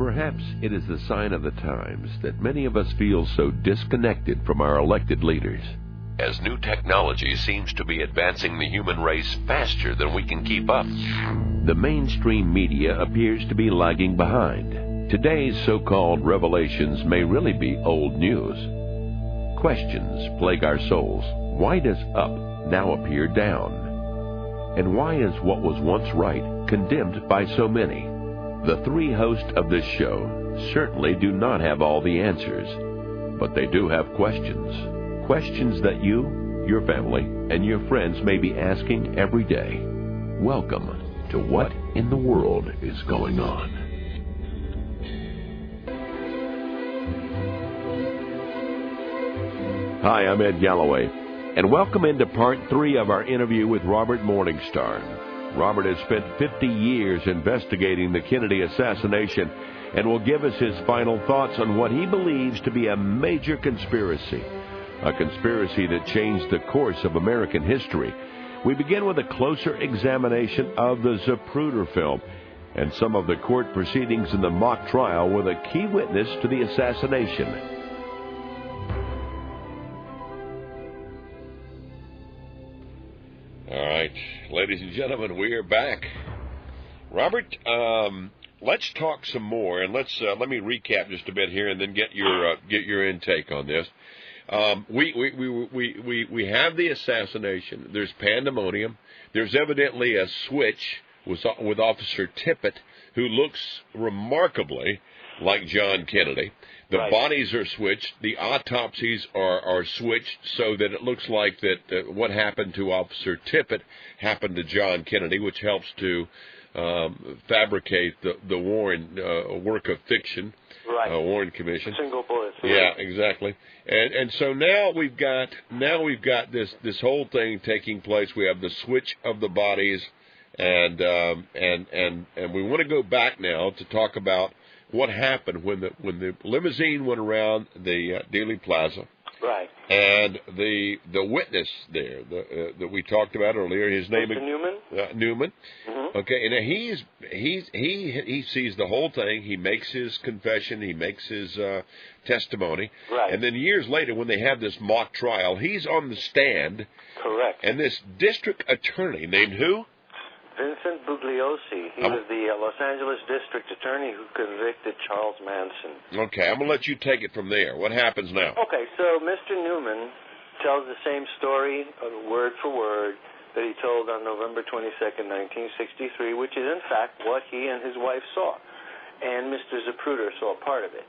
Perhaps it is a sign of the times that many of us feel so disconnected from our elected leaders, as new technology seems to be advancing the human race faster than we can keep up. The mainstream media appears to be lagging behind. Today's so-called revelations may really be old news. Questions plague our souls. Why does up now appear down? And why is what was once right condemned by so many? The three hosts of this show certainly do not have all the answers, but they do have questions. Questions that you, your family, and your friends may be asking every day. Welcome to What in the World is Going On? Hi, I'm Ed Galloway, and welcome into Part 3 of our interview with Robert Morningstar. Robert has spent 50 years investigating the Kennedy assassination and will give us his final thoughts on what he believes to be a major conspiracy, a conspiracy that changed the course of American history. We begin with a closer examination of the Spreaker film and some of the court proceedings in the mock trial with a key witness to the assassination. All right, ladies and gentlemen, we are back. Robert, let's talk some more, and let me recap just a bit here, and then get your intake on this. We have the assassination. There's pandemonium. There's evidently a switch with Officer Tippit, who looks remarkably like John Kennedy. The bodies are switched. The autopsies are switched so that it looks like that what happened to Officer Tippit happened to John Kennedy, which helps to fabricate the Warren work of fiction, Warren Commission. Single bullets. Yeah, exactly. And so now we've got this whole thing taking place. We have the switch of the bodies, and we want to go back now to talk about what happened when the limousine went around the Dealey Plaza. Right. And the witness there that we talked about earlier, his name is Newman. Newman. Mm-hmm. Okay, and he sees the whole thing. He makes his confession. He makes his testimony. Right. And then years later, when they have this mock trial, he's on the stand. Correct. And this district attorney named who? Vincent Bugliosi. He was the Los Angeles district attorney who convicted Charles Manson. Okay, I'm going to let you take it from there. What happens now? Okay, so Mr. Newman tells the same story, word for word, that he told on November 22nd, 1963, which is, in fact, what he and his wife saw. And Mr. Spreaker saw part of it.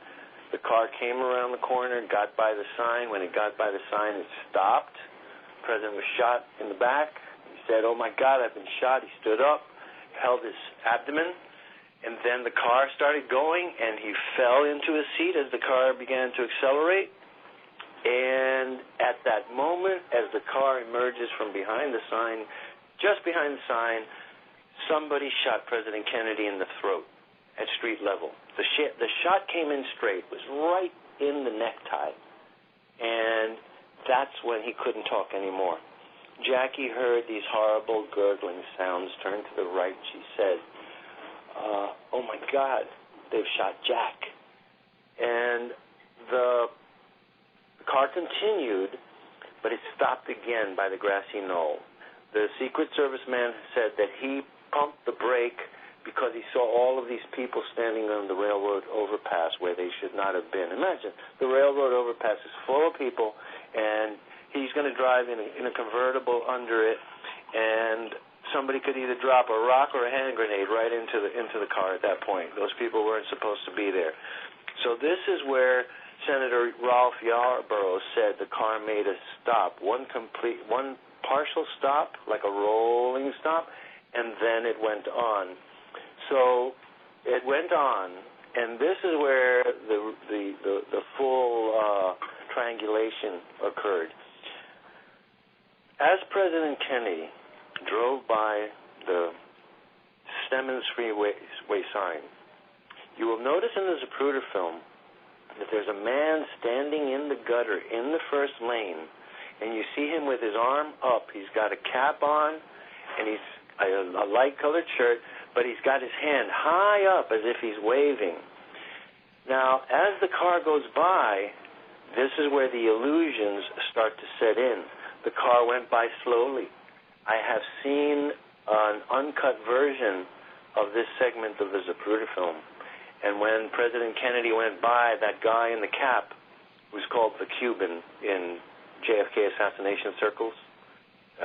The car came around the corner, got by the sign. When it got by the sign, it stopped. The president was shot in the back. Said, "Oh my God, I've been shot." He stood up, held his abdomen, and then the car started going, and he fell into his seat as the car began to accelerate. And at that moment, as the car emerges from behind the sign, just behind the sign, somebody shot President Kennedy in the throat at street level. The shot came in straight, was right in the necktie, and that's when he couldn't talk anymore. Jackie heard these horrible gurgling sounds. Turned to the right. She said, "Oh my God, they've shot Jack." And the car continued, but it stopped again by the grassy knoll. The Secret Service man said that he pumped the brake because he saw all of these people standing on the railroad overpass where they should not have been. Imagine, the railroad overpass is full of people, and he's going to drive in a convertible under it, and somebody could either drop a rock or a hand grenade right into the car at that point. Those people weren't supposed to be there. So this is where Senator Ralph Yarborough said the car made a stop, one partial stop, like a rolling stop, and then it went on. So it went on, and this is where the full triangulation occurred. As President Kennedy drove by the Stemmons Freeway sign, you will notice in the Spreaker film that there's a man standing in the gutter in the first lane, and you see him with his arm up. He's got a cap on, and he's a light-colored shirt, but he's got his hand high up as if he's waving. Now, as the car goes by, this is where the illusions start to set in. The car went by slowly. I have seen an uncut version of this segment of the Zapruder film. And when President Kennedy went by, that guy in the cap was called the Cuban in JFK assassination circles.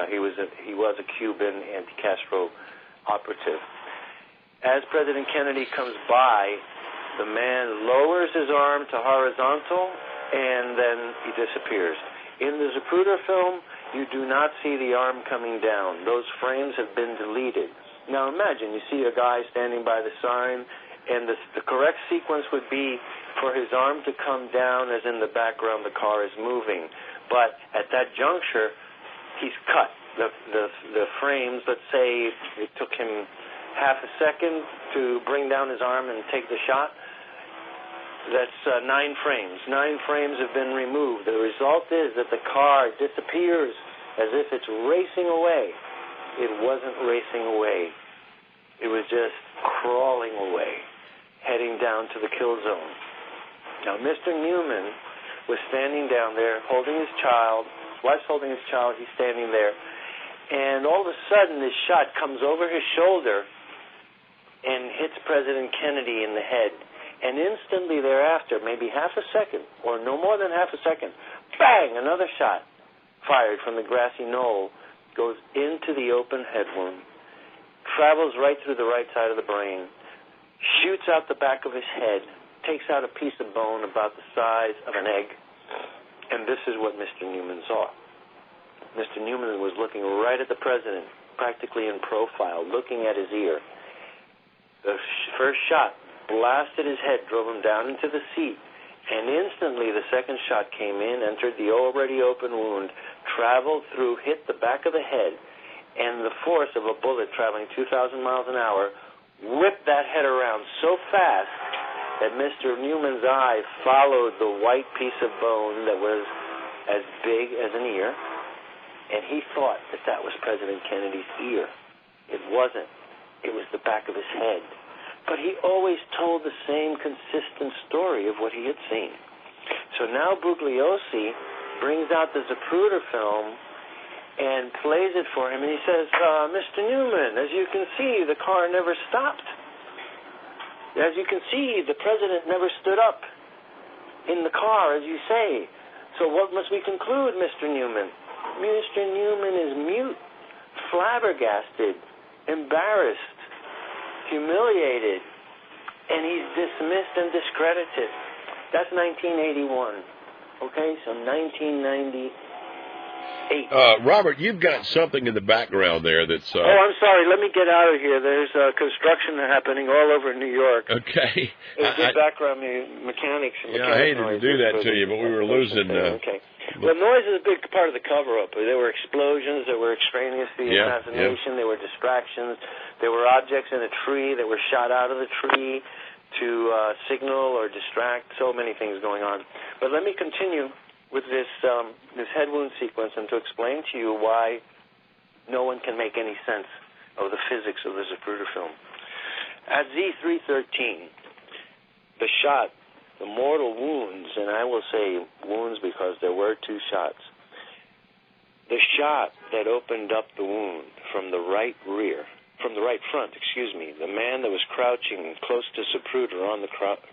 He was a Cuban anti-Castro operative. As President Kennedy comes by, the man lowers his arm to horizontal, and then he disappears. In the Zapruder film, you do not see the arm coming down. Those frames have been deleted. Now imagine, you see a guy standing by the sign, and the correct sequence would be for his arm to come down as in the background the car is moving. But at that juncture, he's cut. The frames, let's say it took him half a second to bring down his arm and take the shot. That's 9 frames. 9 frames have been removed. The result is that the car disappears as if it's racing away. It wasn't racing away. It was just crawling away, heading down to the kill zone. Now, Mr. Newman was standing down there holding his child. His wife's holding his child. He's standing there. And all of a sudden, this shot comes over his shoulder and hits President Kennedy in the head. And instantly thereafter, maybe half a second, or no more than half a second, bang, another shot fired from the grassy knoll, goes into the open head wound, travels right through the right side of the brain, shoots out the back of his head, takes out a piece of bone about the size of an egg, and this is what Mr. Newman saw. Mr. Newman was looking right at the president, practically in profile, looking at his ear. The first shot blasted his head, drove him down into the seat, and instantly the second shot came in, entered the already open wound, traveled through, hit the back of the head, and the force of a bullet traveling 2,000 miles an hour whipped that head around so fast that Mr. Newman's eye followed the white piece of bone that was as big as an ear, and he thought that that was President Kennedy's ear. It wasn't. It was the back of his head. But he always told the same consistent story of what he had seen. So now Bugliosi brings out the Zapruder film and plays it for him, and he says, Mr. Newman, as you can see, the car never stopped. As you can see, the president never stood up in the car, as you say. So what must we conclude, Mr. Newman? Mr. Newman is mute, flabbergasted, embarrassed, humiliated, and he's dismissed and discredited. That's 1981. Okay, so 1998. Robert, you've got something in the background there that's... Oh, I'm sorry. Let me get out of here. There's construction happening all over New York. Okay. There's background mechanics. Yeah, I hated to do that to you, but we were losing... Okay. Well, noise is a big part of the cover-up. There were explosions. There were extraneous to the assassination. There were distractions. There were objects in a tree that were shot out of the tree to signal or distract. So many things going on. But let me continue with this head wound sequence and to explain to you why no one can make any sense of the physics of the Zapruder film. At Z313, the shot, the mortal wounds, and I will say wounds because there were 2 shots, the shot that opened up the wound from the right front, the man that was crouching close to Zapruder on the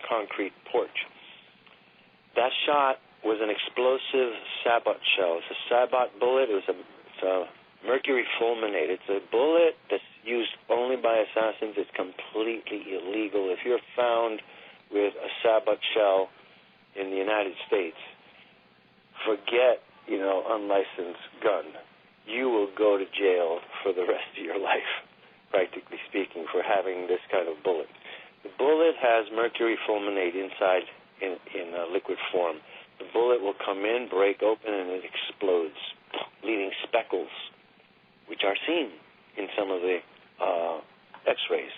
concrete porch, that shot was an explosive sabot shell. It's a sabot bullet. It's a mercury fulminate. It's a bullet that's used only by assassins. It's completely illegal. If you're found with a sabot shell in the United States, forget, unlicensed gun. You will go to jail for the rest of your life, practically speaking, for having this kind of bullet. The bullet has mercury fulminate inside in liquid form. The bullet will come in, break open, and it explodes, leaving speckles, which are seen in some of the X-rays.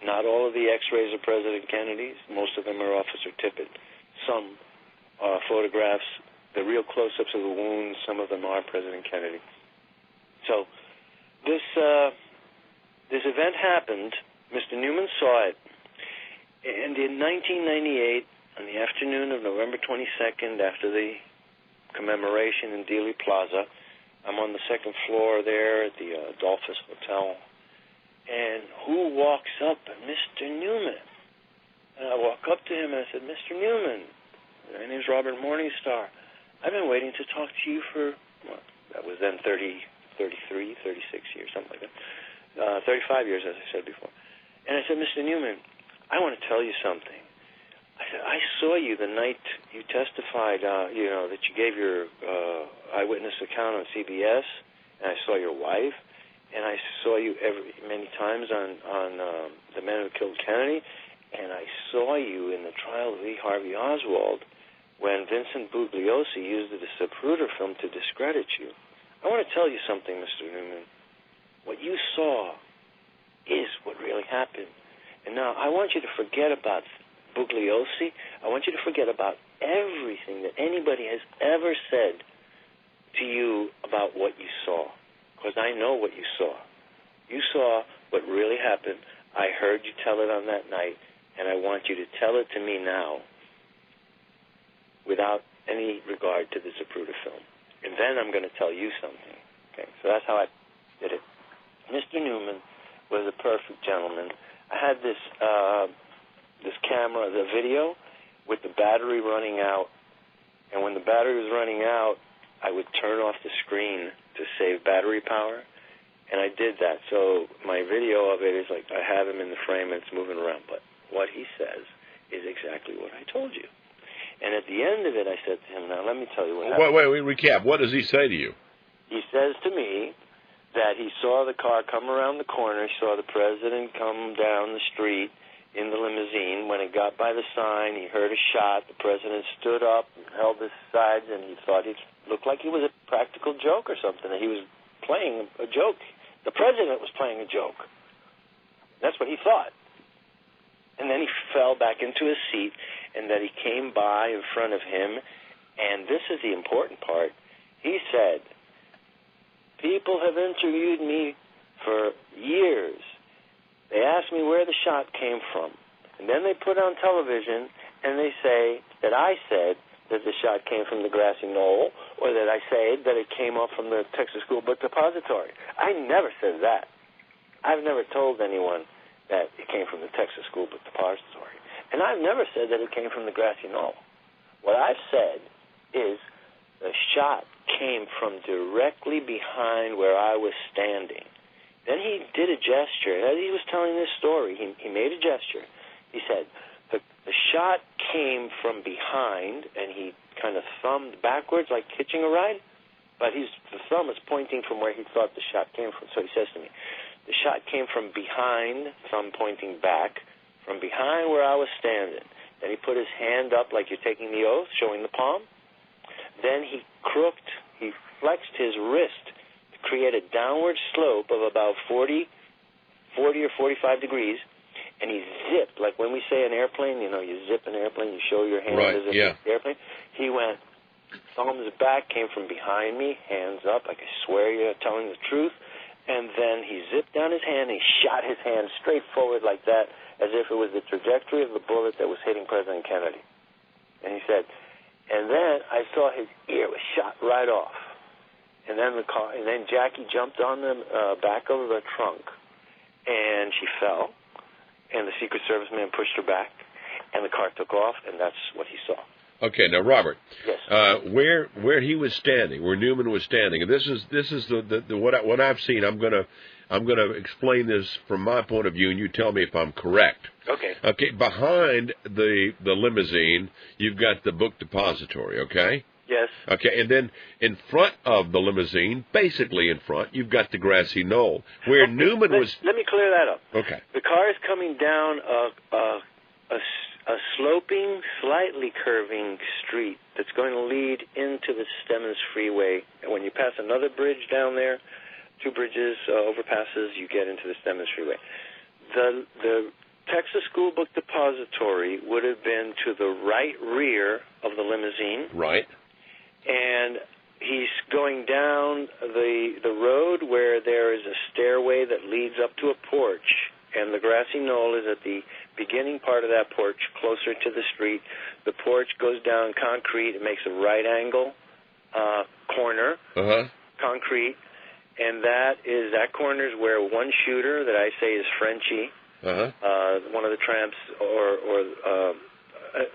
Not all of the X-rays are President Kennedy's. Most of them are Officer Tippit. Some photographs, the real close-ups of the wounds, some of them are President Kennedy. So this event happened. Mr. Newman saw it, And in 1998, on the afternoon of November 22nd, after the commemoration in Dealey Plaza, I'm on the second floor there at the Adolphus Hotel, and who walks up? Mr. Newman. And I walk up to him and I said, Mr. Newman, my name's Robert Morningstar. I've been waiting to talk to you for, well, that was then 36 years, something like that. 35 years, as I said before. And I said, Mr. Newman, I want to tell you something. I said, I saw you the night you testified, that you gave your eyewitness account on CBS, and I saw your wife, and I saw you many times on The Men Who Killed Kennedy, and I saw you in the trial of Lee Harvey Oswald when Vincent Bugliosi used the Zapruder film to discredit you. I want to tell you something, Mr. Newman. What you saw is what really happened. And now I want you to forget about Bugliosi. I want you to forget about everything that anybody has ever said to you about what you saw, because I know what you saw. You saw what really happened. I heard you tell it on that night, and I want you to tell it to me now without any regard to the Zapruder film. And then I'm going to tell you something. Okay, so that's how I did it. Mr. Newman was a perfect gentleman. I had this camera, the video, with the battery running out. And when the battery was running out, I would turn off the screen to save battery power. And I did that. So my video of it is like I have him in the frame and it's moving around. But what he says is exactly what I told you. And at the end of it, I said to him, now let me tell you what happened. Wait, recap. What does he say to you? He says to me that he saw the car come around the corner. He saw the president come down the street in the limousine. When it got by the sign, he heard a shot. The president stood up and held his sides, and he thought it looked like he was a practical joke or something, that he was playing a joke. The president was playing a joke. That's what he thought. And then he fell back into his seat, and then he came by in front of him, and this is the important part. He said, people have interviewed me for years. They asked me where the shot came from. And then they put on television, and they say that I said that the shot came from the grassy knoll, or that I said that it came up from the Texas School Book Depository. I never said that. I've never told anyone that it came from the Texas School Book Depository. And I've never said that it came from the grassy knoll. What I've said is the shot came from directly behind where I was standing. Then he did a gesture. As he was telling this story, he made a gesture. He said, the shot came from behind, and he kind of thumbed backwards like hitching a ride, but the thumb is pointing from where he thought the shot came from. So he says to me, the shot came from behind, thumb pointing back, from behind where I was standing. Then he put his hand up like you're taking the oath, showing the palm. Then he flexed his wrist to create a downward slope of about 40 or 45 degrees, and he zipped, like when we say an airplane, you zip an airplane, you show your hand as if it's an airplane. He went, thumbs back, came from behind me, hands up, like I swear you're telling the truth, and then he zipped down his hand, and he shot his hand straight forward like that, as if it was the trajectory of the bullet that was hitting President Kennedy. And he said, and then I saw his ear was shot right off. And then Jackie jumped on the back of the trunk, and she fell, and the Secret Service man pushed her back, and the car took off, and that's what he saw. Okay, now Robert, yes, where he was standing, where Newman was standing, and this is what I've seen. I'm gonna explain this from my point of view, and you tell me if I'm correct. Okay. Okay, behind the limousine, you've got the book depository. Okay. Yes. Okay, and then in front of the limousine, basically in front, you've got the grassy knoll where Newman was. Let me clear that up. Okay. The car is coming down a sloping, slightly curving street that's going to lead into the Stemmons Freeway. And when you pass another bridge down there, 2 bridges, overpasses, you get into the Stemmons Freeway. The Texas School Book Depository would have been to the right rear of the limousine. Right. And he's going down the road where there is a stairway that leads up to a porch, and the grassy knoll is at the beginning part of that porch closer to the street. The porch goes down concrete. It makes a right angle corner, concrete, and that corner is where one shooter that I say is Frenchie, one of the tramps, or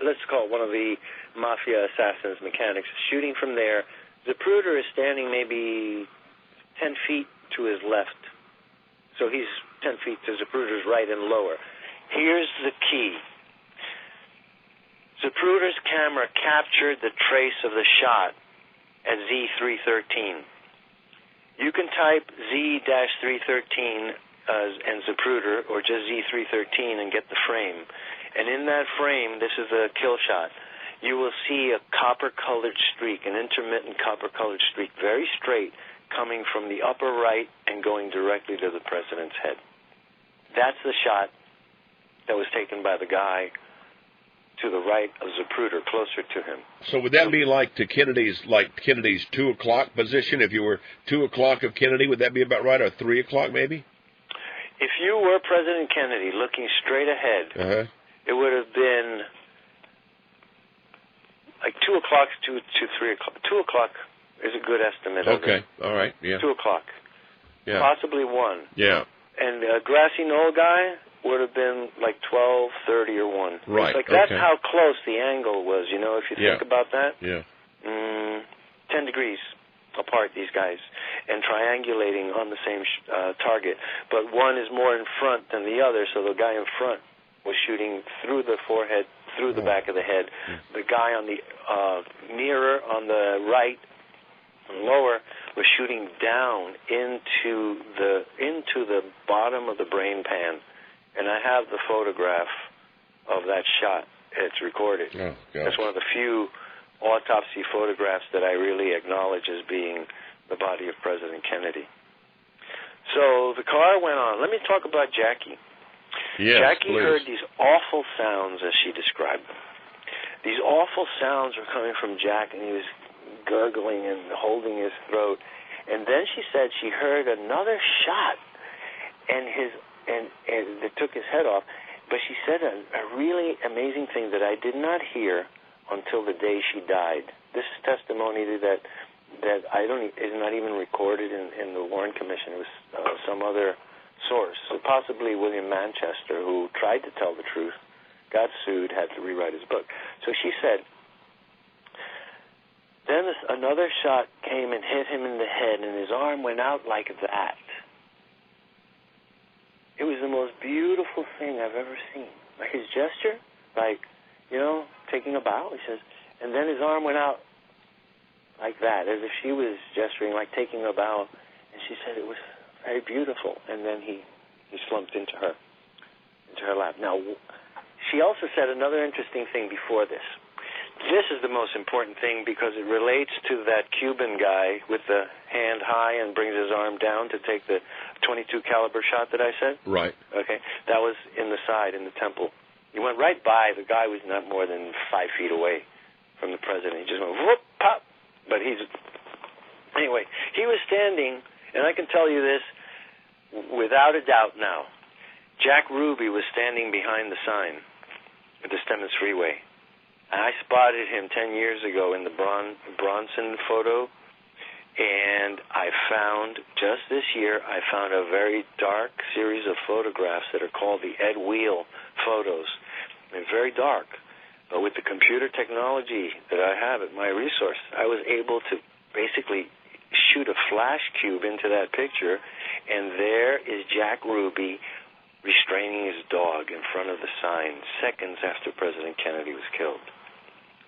let's call it one of the mafia assassins, mechanics, shooting from there. Zapruder is standing maybe 10 feet to his left. So he's 10 feet to Zapruder's right and lower. Here's the key. Zapruder's camera captured the trace of the shot at Z313. You can type Z-313 and Zapruder, or just Z313, and get the frame. And in that frame, this is a kill shot, you will see a copper-colored streak, an intermittent copper-colored streak, very straight, coming from the upper right and going directly to the president's head. That's the shot that was taken by the guy to the right of Zapruder, closer to him. So would that be like Kennedy's 2 o'clock position? If you were 2 o'clock of Kennedy, would that be about right, or 3 o'clock maybe? If you were President Kennedy looking straight ahead, it would have been like 2 o'clock to 3 o'clock. 2 o'clock is a good estimate. Okay, all right, yeah. 2 o'clock. Yeah. Possibly 1. Yeah. And a grassy knoll guy would have been like 12:30 or 1. Right. Like that's how close the angle was. You know, if you think about that. Yeah. 10 degrees apart, these guys, and triangulating on the same target. But one is more in front than the other, so the guy in front was shooting through the forehead, through the back of the head. The guy on the nearer on the right and lower was shooting down into the bottom of the brain pan. And I have the photograph of that shot. It's recorded. Oh, that's one of the few autopsy photographs that I really acknowledge as being the body of President Kennedy. So the car went on. Let me talk about Jackie. Yes, Jackie please. heard these awful sounds, as she described them. These awful sounds were coming from Jack, and he was gurgling and holding his throat. And then she said she heard another shot, and that took his head off. But she said a really amazing thing that I did not hear until the day she died. This is testimony that is not even recorded in the Warren Commission. It was some other source, possibly William Manchester, who tried to tell the truth, got sued, had to rewrite his book. So she said, then another shot came and hit him in the head, and his arm went out like that. It was the most beautiful thing I've ever seen. Like his gesture, like, taking a bow, he says, and then his arm went out like that, as if she was gesturing, like taking a bow, and she said it was very beautiful, and then he slumped into her lap. Now, she also said another interesting thing before this. This is the most important thing because it relates to that Cuban guy with the hand high and brings his arm down to take the .22 caliber shot that I said. Right. Okay. That was in the side, in the temple. He went right by. The guy was not more than 5 feet away from the president. He just went, whoop, pop. But anyway, he was standing, and I can tell you this without a doubt now. Jack Ruby was standing behind the sign at the Stemmons Freeway. And I spotted him 10 years ago in the Bronson photo, and just this year, I found a very dark series of photographs that are called the Ed Wheel photos. They're very dark, but with the computer technology that I have at my resource, I was able to basically shoot a flash cube into that picture, and there is Jack Ruby restraining his dog in front of the sign seconds after President Kennedy was killed.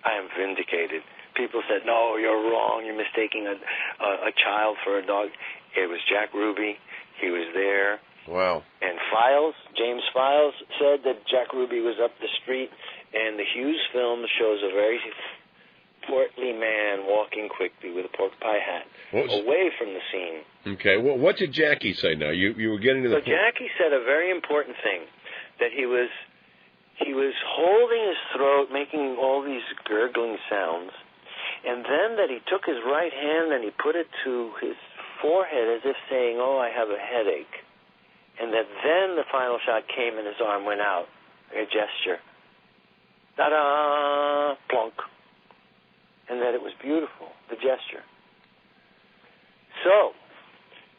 I am vindicated. People said, no, you're wrong. You're mistaking a child for a dog. It was Jack Ruby. He was there. Wow. And James Files said that Jack Ruby was up the street, and the Hughes film shows a very portly man walking quickly with a pork pie hat away from the scene. Okay. Well, what did Jackie say now? You were getting to the point. Jackie said a very important thing, that he was holding his throat, making all these gurgling sounds, and then that he took his right hand and he put it to his forehead as if saying, oh, I have a headache. And that then the final shot came and his arm went out a gesture. Ta-da! Plunk. And that it was beautiful, the gesture. So,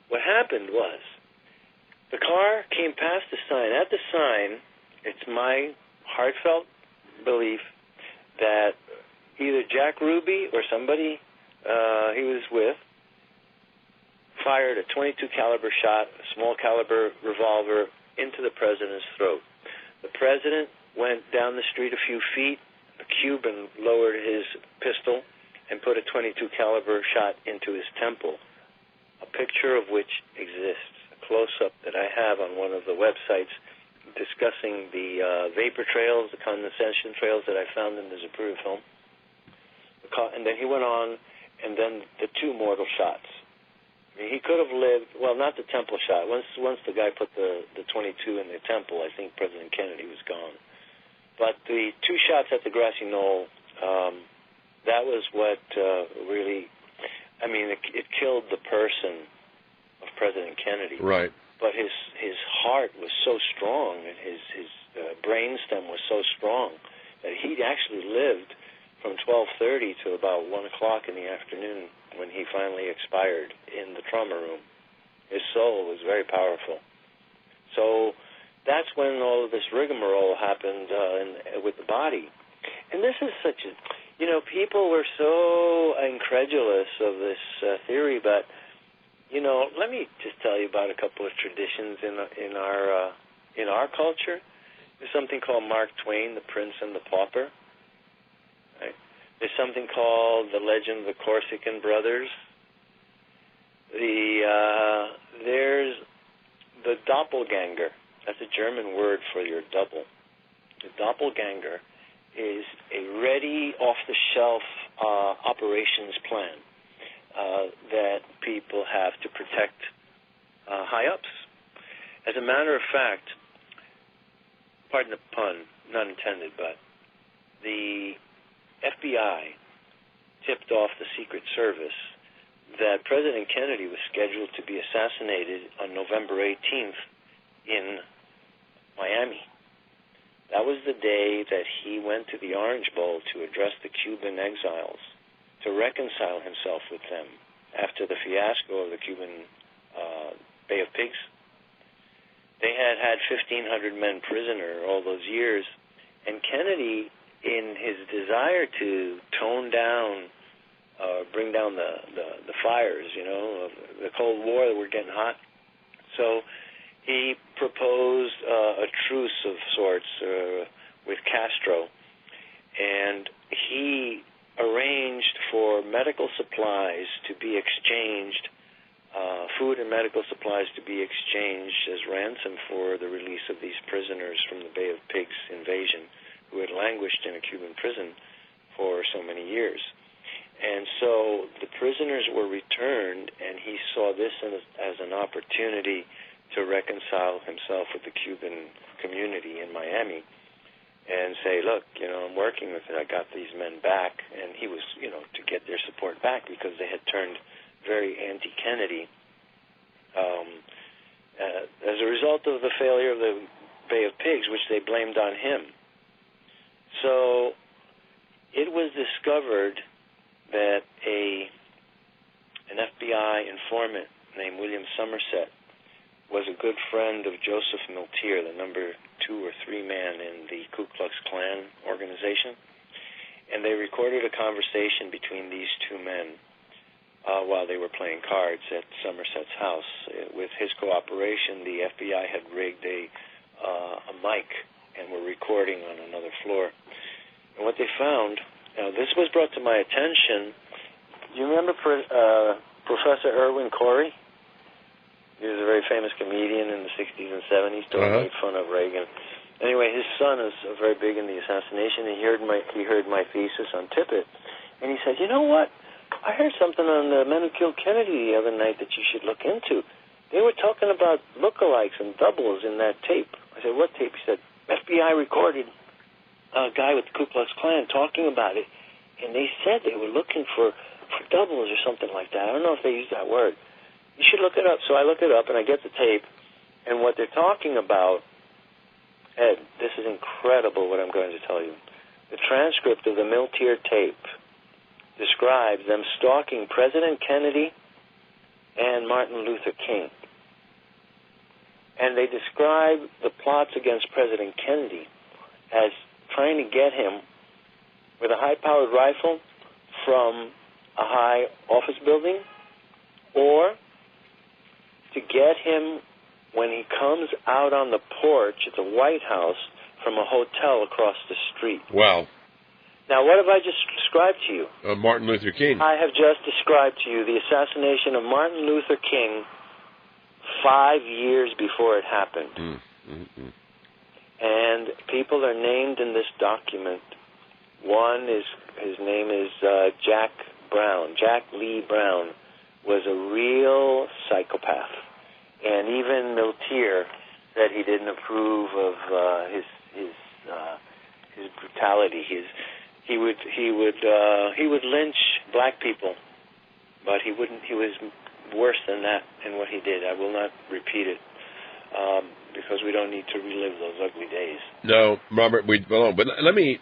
what happened was, the car came past the sign. At the sign, it's my heartfelt belief that either Jack Ruby or somebody he was with fired a .22 caliber shot, a small caliber revolver, into the president's throat. The president went down the street a few feet. A Cuban lowered his pistol and put a .22 caliber shot into his temple, a picture of which exists, a close-up that I have on one of the websites discussing the vapor trails, the condensation trails that I found in the Zapruder film. And then he went on, and then the two mortal shots. I mean, he could have lived, well, not the temple shot. Once the guy put the .22 in the temple, I think President Kennedy was gone. But the two shots at the grassy knoll, that was what really, I mean, it killed the person of President Kennedy. Right. But his heart was so strong, and his brainstem was so strong that he actually lived from 12:30 to about 1 o'clock in the afternoon when he finally expired in the trauma room. His soul was very powerful. So that's when all of this rigmarole happened with the body. And this is such a, people were so incredulous of this theory, but, let me just tell you about a couple of traditions in our culture. There's something called Mark Twain, the Prince and the Pauper. Right? There's something called the Legend of the Corsican Brothers. There's the doppelganger. That's a German word for your double. The doppelganger is a ready, off-the-shelf operations plan that people have to protect high-ups. As a matter of fact, pardon the pun, not intended, but the FBI tipped off the Secret Service that President Kennedy was scheduled to be assassinated on November 18th in Miami. That was the day that he went to the Orange Bowl to address the Cuban exiles, to reconcile himself with them after the fiasco of the Cuban Bay of Pigs. They had 1,500 men prisoner all those years, and Kennedy, in his desire to tone down, bring down the fires, the Cold War, we're getting hot. So he proposed a truce of sorts with Castro, and he arranged for medical supplies to be exchanged, food and medical supplies to be exchanged as ransom for the release of these prisoners from the Bay of Pigs invasion, who had languished in a Cuban prison for so many years. And so the prisoners were returned, and he saw this as an opportunity to reconcile himself with the Cuban community in Miami and say, look, I'm working with it. I got these men back. And he was, to get their support back because they had turned very anti-Kennedy as a result of the failure of the Bay of Pigs, which they blamed on him. So it was discovered that an FBI informant named William Somerset was a good friend of Joseph Miltier, the number 2 or 3 man in the Ku Klux Klan organization. And they recorded a conversation between these two men while they were playing cards at Somerset's house. With his cooperation, the FBI had rigged a mic and were recording on another floor. And what they found, now this was brought to my attention. Do you remember Professor Irwin Corey? He was a very famous comedian in the 60s and 70s, made fun of Reagan. Anyway, his son is very big in the assassination. He heard my thesis on Tippit, and he said, you know what? I heard something on the men who killed Kennedy the other night that you should look into. They were talking about lookalikes and doubles in that tape. I said, what tape? He said, FBI recorded a guy with the Ku Klux Klan talking about it, and they said they were looking for doubles or something like that. I don't know if they used that word. You should look it up. So I look it up, and I get the tape, and what they're talking about Ed, this is incredible what I'm going to tell you. The transcript of the Miltier tape describes them stalking President Kennedy and Martin Luther King. And they describe the plots against President Kennedy as trying to get him with a high-powered rifle from a high office building, or to get him when he comes out on the porch at the White House from a hotel across the street. Wow. Now, what have I just described to you? Martin Luther King. I have just described to you the assassination of Martin Luther King 5 years before it happened. And people are named in this document. One is, his name is Jack Brown. Jack Lee Brown was a real psychopath. And even Miltier said he didn't approve of his brutality. He would lynch black people, but he wouldn't. He was worse than that in what he did. I will not repeat it because we don't need to relive those ugly days. No, Robert, but let me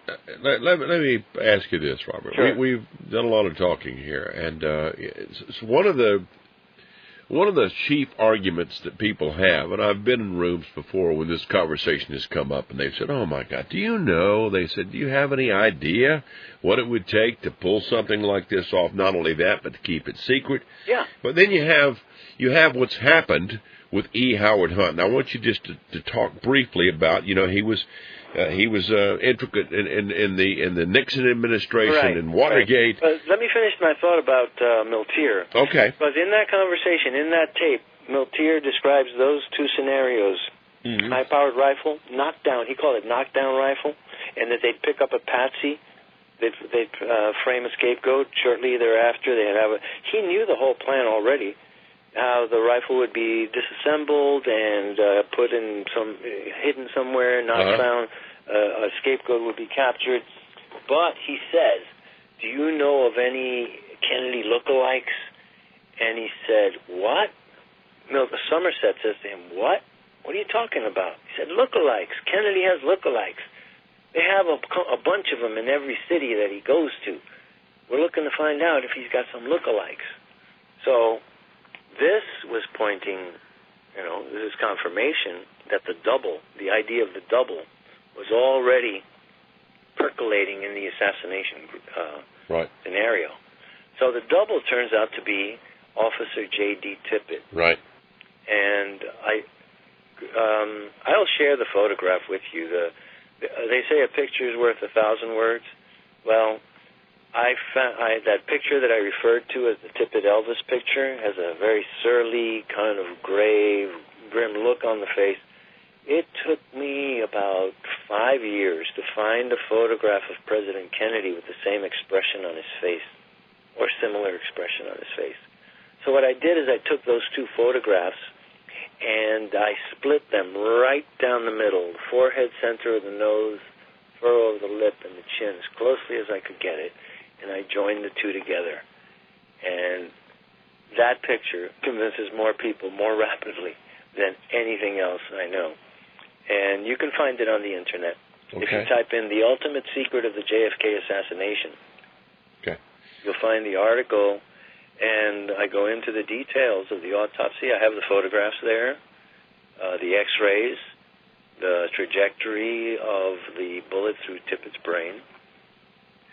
ask you this, Robert. Sure. We've done a lot of talking here, and it's one of the chief arguments that people have, and I've been in rooms before when this conversation has come up, and they've said, "Oh my God, do you know?" They said, "Do you have any idea what it would take to pull something like this off? Not only that, but to keep it secret." Yeah. But then you have what's happened with E. Howard Hunt. Now, I want you just to talk briefly about, he was intricate in the Nixon administration, right, and Watergate. Right. Let me finish my thought about Miltier. Okay. Because in that conversation, in that tape, Miltier describes those two scenarios: high-powered rifle, knockdown. He called it knockdown rifle, and that they'd pick up a patsy. They'd frame a scapegoat shortly thereafter. He knew the whole plan already. How the rifle would be disassembled and put in hidden somewhere, not found. A scapegoat would be captured. But he says, "Do you know of any Kennedy lookalikes?" And he said, "What?" Somerset says to him, "What? What are you talking about?" He said, "Lookalikes. Kennedy has lookalikes. They have a bunch of them in every city that he goes to. We're looking to find out if he's got some lookalikes." So this was pointing, this is confirmation that the idea of the double, was already percolating in the assassination scenario. So the double turns out to be Officer J.D. Tippit. Right. And I'll share the photograph with you. They say a picture is worth 1,000 words. Well, that picture that I referred to as the Tippit Elvis picture has a very surly, kind of grave, grim look on the face. It took me about 5 years to find a photograph of President Kennedy with the same expression on his face, or similar expression on his face. So what I did is I took those two photographs and I split them right down the middle, the forehead, center of the nose, furrow of the lip, and the chin, as closely as I could get it. And I joined the two together. And that picture convinces more people more rapidly than anything else I know. And you can find it on the Internet. Okay. If you type in "The Ultimate Secret of the JFK Assassination," you'll find the article, and I go into the details of the autopsy. I have the photographs there, the X-rays, the trajectory of the bullet through Tippit's brain,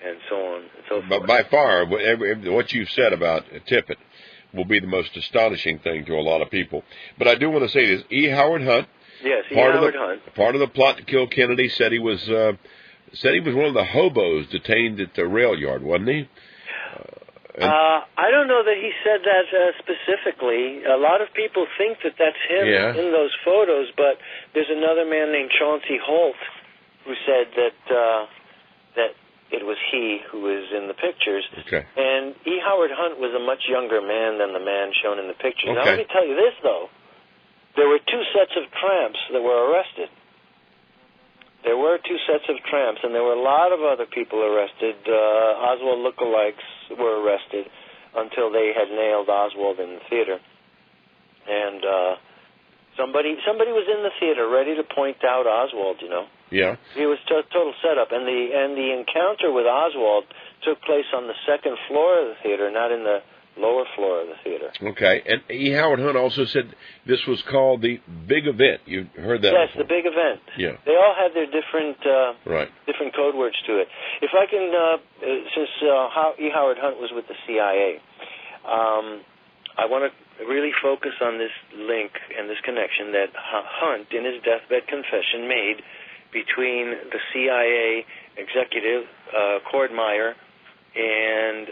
and so on and so forth. But by far, what you've said about Tippit will be the most astonishing thing to a lot of people. But I do want to say this: E. Howard Hunt. Yes, E. Howard Hunt. Part of the plot to kill Kennedy, said he was one of the hobos detained at the rail yard, wasn't he? I don't know that he said that specifically. A lot of people think that that's him in those photos, but there's another man named Chauncey Holt who said that it was he who was in the pictures. Okay. And E. Howard Hunt was a much younger man than the man shown in the pictures. Okay. Now, let me tell you this, though. There were two sets of tramps that were arrested. There were two sets of tramps, and there were a lot of other people arrested. Oswald lookalikes were arrested until they had nailed Oswald in the theater. And Somebody was in the theater ready to point out Oswald, you know. Yeah. He was total setup, and the encounter with Oswald took place on the second floor of the theater, not in the lower floor of the theater. Okay, and E. Howard Hunt also said this was called the Big Event. You heard that Yes, before. the Big Event. Yeah. They all had their different right. different code words to it. If I can, since E. Howard Hunt was with the CIA, I want to really focus on this link and this connection that Hunt, in his deathbed confession, made between the CIA executive, Cord Meyer, and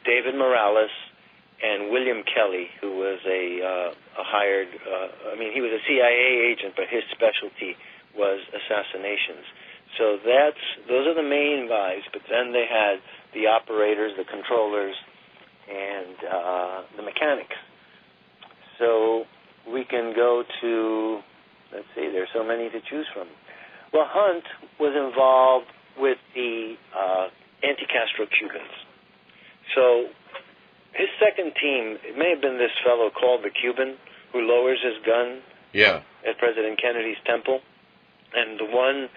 David Morales, and William Kelly, who was a hired, he was a CIA agent, but his specialty was assassinations. So those are the main guys, but then they had the operators, the controllers, and the mechanics. So we can go to, let's see, there's so many to choose from. Well, Hunt was involved with the anti-Castro Cubans. So his second team, it may have been this fellow called the Cuban, who lowers his gun at President Kennedy's temple, and the one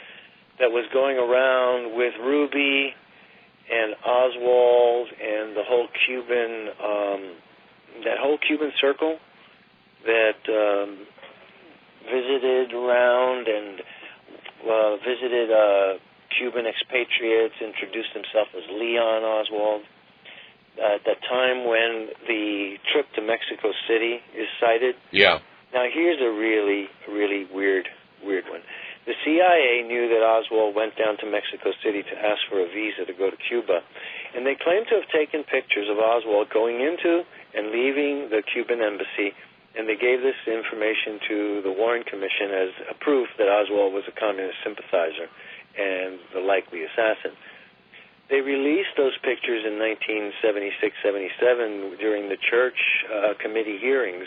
that was going around with Ruby and Oswald and the whole Cuban, that whole Cuban circle that visited around and visited Cuban expatriates, introduced himself as Leon Oswald. At that time when the trip to Mexico City is cited. Yeah. Now here's a really, really weird one. The CIA knew that Oswald went down to Mexico City to ask for a visa to go to Cuba, and they claimed to have taken pictures of Oswald going into and leaving the Cuban embassy, and they gave this information to the Warren Commission as a proof that Oswald was a communist sympathizer and the likely assassin. They released those pictures in 1976-77 during the church committee hearings,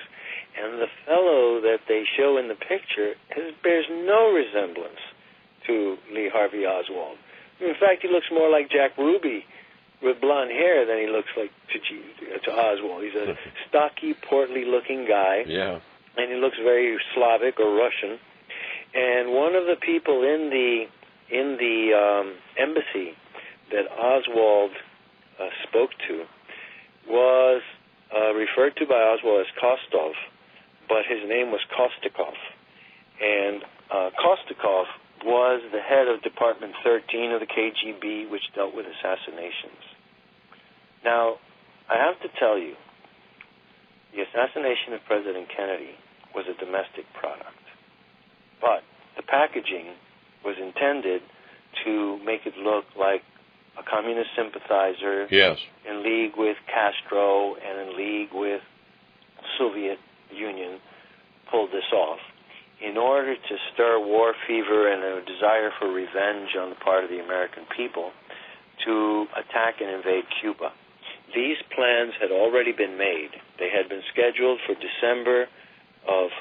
and the fellow that they show in the picture bears no resemblance to Lee Harvey Oswald. In fact, he looks more like Jack Ruby with blonde hair than he looks like to Oswald. He's a stocky, portly-looking guy, and he looks very Slavic or Russian. And one of the people in the embassy that Oswald spoke to was referred to by Oswald as Kostov, but his name was Kostikov. And Kostikov was the head of Department 13 of the KGB, which dealt with assassinations. Now, I have to tell you, the assassination of President Kennedy was a domestic product, but the packaging was intended to make it look like a communist sympathizer in league with Castro and in league with Soviet Union pulled this off in order to stir war fever and a desire for revenge on the part of the American people to attack and invade Cuba. These plans had already been made. They had been scheduled for December of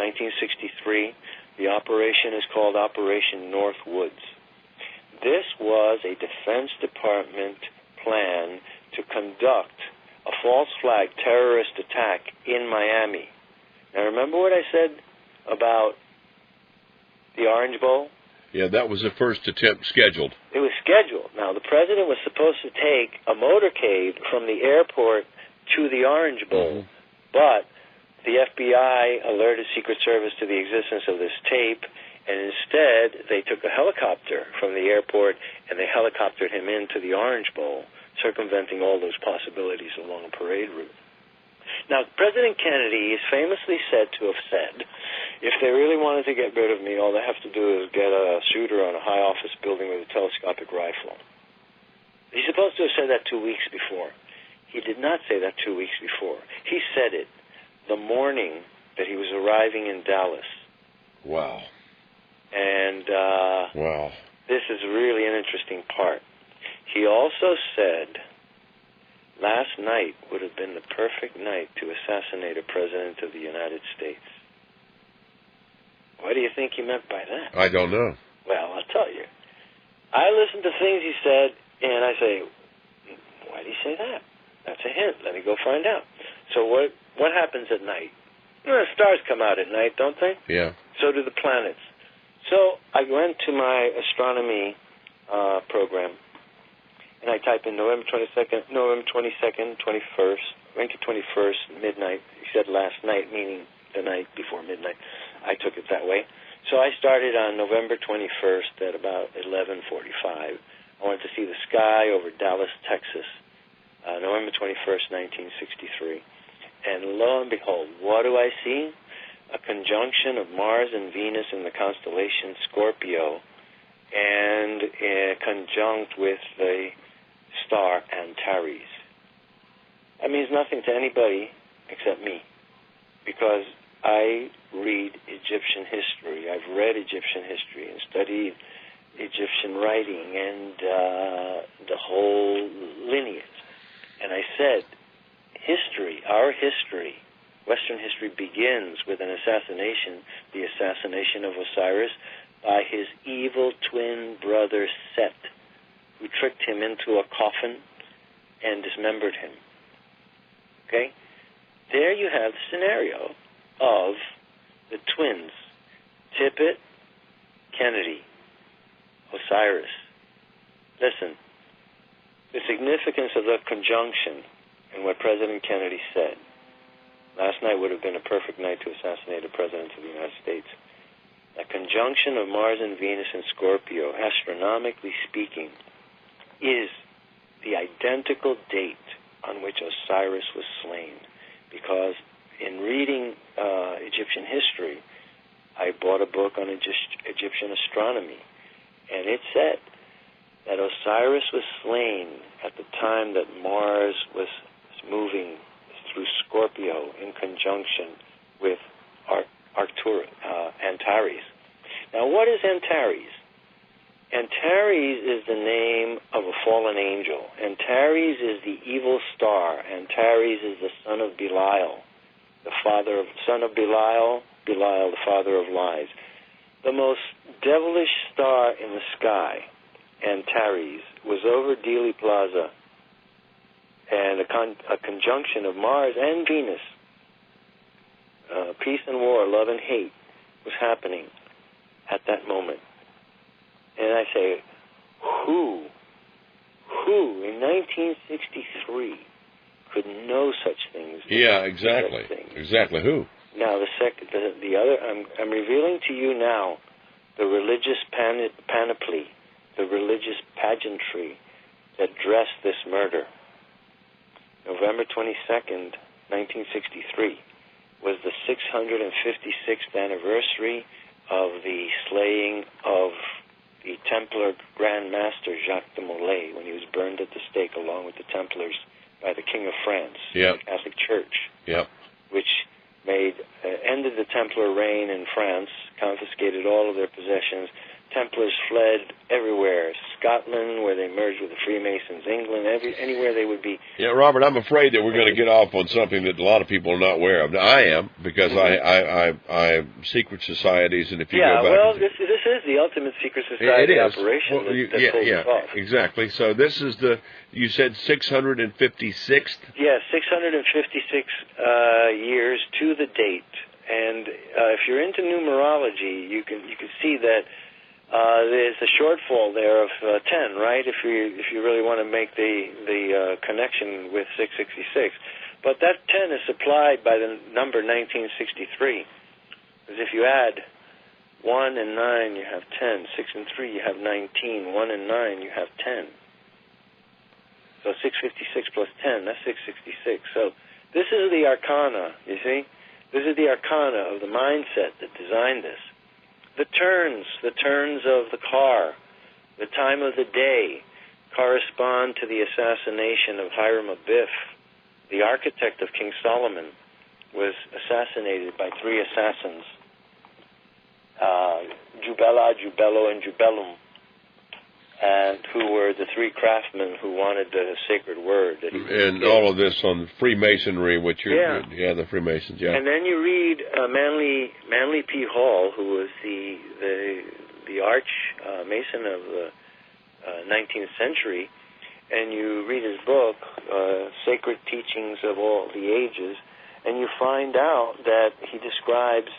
1963. The operation is called Operation Northwoods. This was a Defense Department plan to conduct a false flag terrorist attack in Miami. Now, remember what I said about the Orange Bowl? Yeah, that was the first attempt scheduled. It was scheduled. Now, the president was supposed to take a motorcade from the airport to the Orange Bowl, but the FBI alerted Secret Service to the existence of this tape, and instead they took a helicopter from the airport and they helicoptered him into the Orange Bowl, circumventing all those possibilities along a parade route. Now, President Kennedy is famously said to have said, if they really wanted to get rid of me, all they have to do is get a shooter on a high office building with a telescopic rifle. He's supposed to have said that 2 weeks before. He did not say that 2 weeks before. He said it the morning that he was arriving in Dallas. Wow. And wow. This is really an interesting part. He also said last night would have been the perfect night to assassinate a president of the United States. What do you think he meant by that? I don't know. Well, I'll tell you. I listen to things he said, and I say, why did he say that? That's a hint. Let me go find out. So what happens at night? Well, the stars come out at night, don't they? Yeah. So do the planets. So I went to my astronomy program, and I typed in November 22nd, 21st, went to 21st, midnight. He said last night, meaning the night before midnight. I took it that way. So I started on November 21st at about 11:45. I wanted to see the sky over Dallas, Texas, November 21st, 1963. And lo and behold, what do I see? A conjunction of Mars and Venus in the constellation Scorpio, and conjunct with the star Antares. That means nothing to anybody except me, because I read Egyptian history. I've read Egyptian history and studied Egyptian writing and the whole lineage. And I said, history, our history, Western history begins with an assassination, the assassination of Osiris by his evil twin brother Set, who tricked him into a coffin and dismembered him. Okay? There you have the scenario of the twins, Tippett, Kennedy, Osiris. Listen, the significance of the conjunction and what President Kennedy said. Last night would have been a perfect night to assassinate a president of the United States. A conjunction of Mars and Venus in Scorpio, astronomically speaking, is the identical date on which Osiris was slain. Because in reading Egyptian history, I bought a book on Egyptian astronomy, and it said that Osiris was slain at the time that Mars was moving through Scorpio in conjunction with Antares. Now, what is Antares? Antares is the name of a fallen angel. Antares is the evil star. Antares is the son of Belial, son of Belial, the father of lies. The most devilish star in the sky, Antares, was over Dealey Plaza, and a conjunction of Mars and Venus, peace and war, love and hate, was happening at that moment. And I say, who in 1963 could know such things? Yeah, exactly. Exactly. Who? Now, the other, I'm revealing to you now the religious panoply, the religious pageantry that dressed this murder. November 22nd, 1963, was the 656th anniversary of the slaying of the Templar Grand Master Jacques de Molay when he was burned at the stake along with the Templars by the King of France, the Catholic Church, which ended the Templar reign in France, confiscated all of their possessions. Templars fled everywhere. Scotland, where they merged with the Freemasons, England, anywhere they would be. Yeah, Robert, I'm afraid that we're going to get off on something that a lot of people are not aware of. Now, I am, because I secret societies, and if you go back... Yeah, well, this is the ultimate secret society operation that pulls us off. Exactly. So this is you said 656th? Yeah, 656 years to the date. And if you're into numerology, you can see that there's a shortfall there of 10, right? If you really want to make the connection with 666, but that 10 is supplied by the number 1963. Because if you add 1 and 9, you have 10. 6 and 3, you have 19. 1 and 9, you have 10. So 656 plus 10, that's 666. So this is the arcana. You see, this is the arcana of the mindset that designed this. The turns of the car, the time of the day, correspond to the assassination of Hiram Abiff. The architect of King Solomon was assassinated by 3 assassins, Jubela, Jubelo, and Jubelum, and who were the 3 craftsmen who wanted the sacred word. And all of this on Freemasonry, which the Freemasons, And then you read Manly P. Hall, who was the arch mason of the 19th century, and you read his book, Sacred Teachings of All the Ages, and you find out that he describes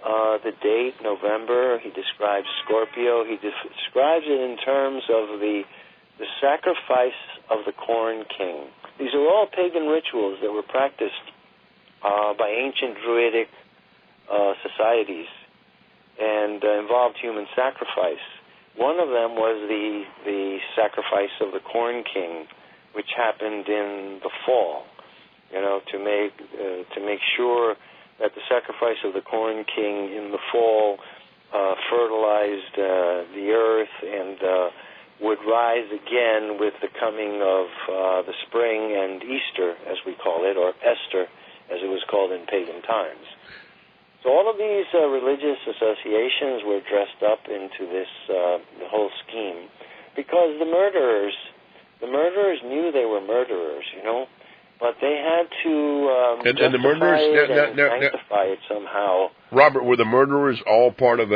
the date, November. He describes Scorpio. He describes it in terms of the sacrifice of the corn king. These are all pagan rituals that were practiced by ancient Druidic societies and involved human sacrifice. One of them was the sacrifice of the corn king, which happened in the fall. To make sure that the sacrifice of the corn king in the fall fertilized the earth and would rise again with the coming of the spring and Easter, as we call it, or Esther, as it was called in pagan times. So all of these religious associations were dressed up into this the whole scheme because the murderers knew they were murderers, but they had to and the murderers sanctify it somehow. Robert, were the murderers all part of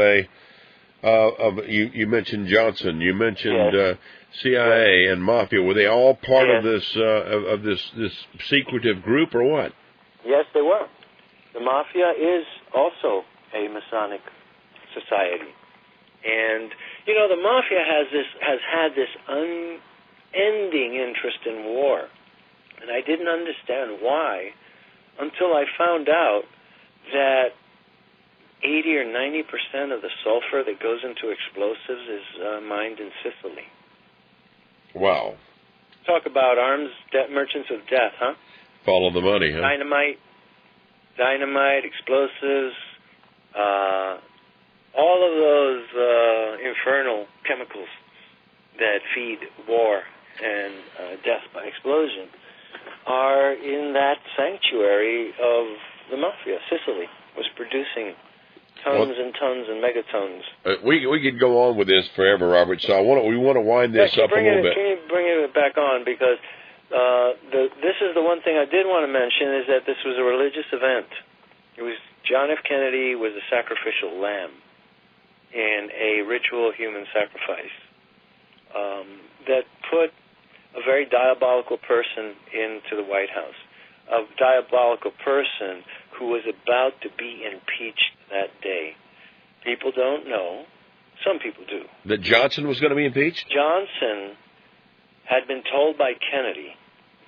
you mentioned Johnson, you mentioned yes. CIA yes. and Mafia. Were they all part yes. of this secretive group or what? Yes, they were. The Mafia is also a Masonic society. And, the Mafia has had this unending interest in war. And I didn't understand why until I found out that 80 or 90% of the sulfur that goes into explosives is mined in Sicily. Wow. Talk about arms merchants of death, huh? Follow the money, huh? Dynamite, explosives, all of those infernal chemicals that feed war and death by explosion are in that sanctuary of the Mafia. Sicily was producing tons and tons and megatons. We could go on with this forever, Robert, so we want to wind this up a little bit. Can you bring it back on? Because this is the one thing I did want to mention, is that this was a religious event. It was John F. Kennedy was a sacrificial lamb in a ritual human sacrifice that put a very diabolical person into the White House, a diabolical person who was about to be impeached that day. People don't know. Some people do. That Johnson was going to be impeached? Johnson had been told by Kennedy,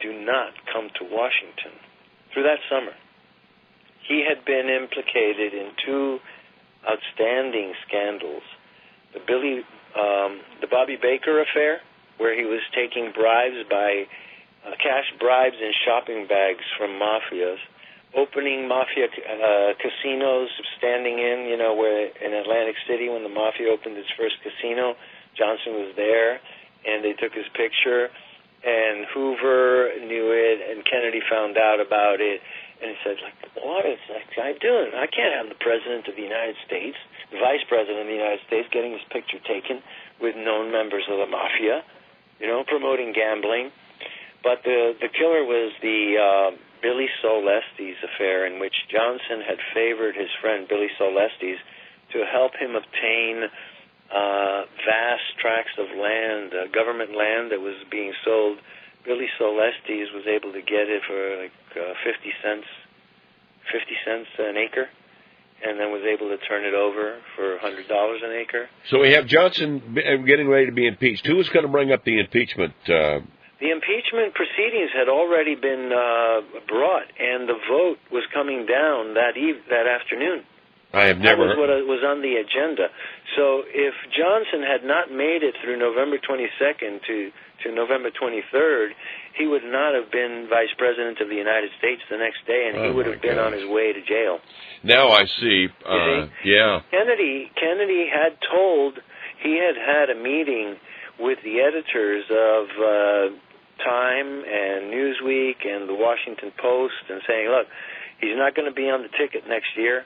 do not come to Washington. Through that summer, he had been implicated in two outstanding scandals. The Bobby Baker affair, where he was taking bribes cash bribes in shopping bags from mafias, opening mafia casinos, standing in, where in Atlantic City when the mafia opened its first casino, Johnson was there, and they took his picture, and Hoover knew it, and Kennedy found out about it, and he said, what is that guy doing? I can't have the President of the United States, the Vice President of the United States, getting his picture taken with known members of the mafia, promoting gambling. But the killer was the Billy Solestes affair, in which Johnson had favored his friend Billy Solestes to help him obtain vast tracts of land, government land that was being sold. Billy Solestes was able to get it for 50 cents an acre, and then was able to turn it over for $100 an acre. So we have Johnson getting ready to be impeached. Who was going to bring up the impeachment? The impeachment proceedings had already been brought, and the vote was coming down that afternoon. I have never. That was what was on the agenda. So if Johnson had not made it through November 22nd to November 23rd, he would not have been Vice President of the United States the next day, and he would have been on his way to jail. Now I see. Yeah. Kennedy had told, he had a meeting with the editors of Time and Newsweek and the Washington Post, and saying, look, he's not going to be on the ticket next year,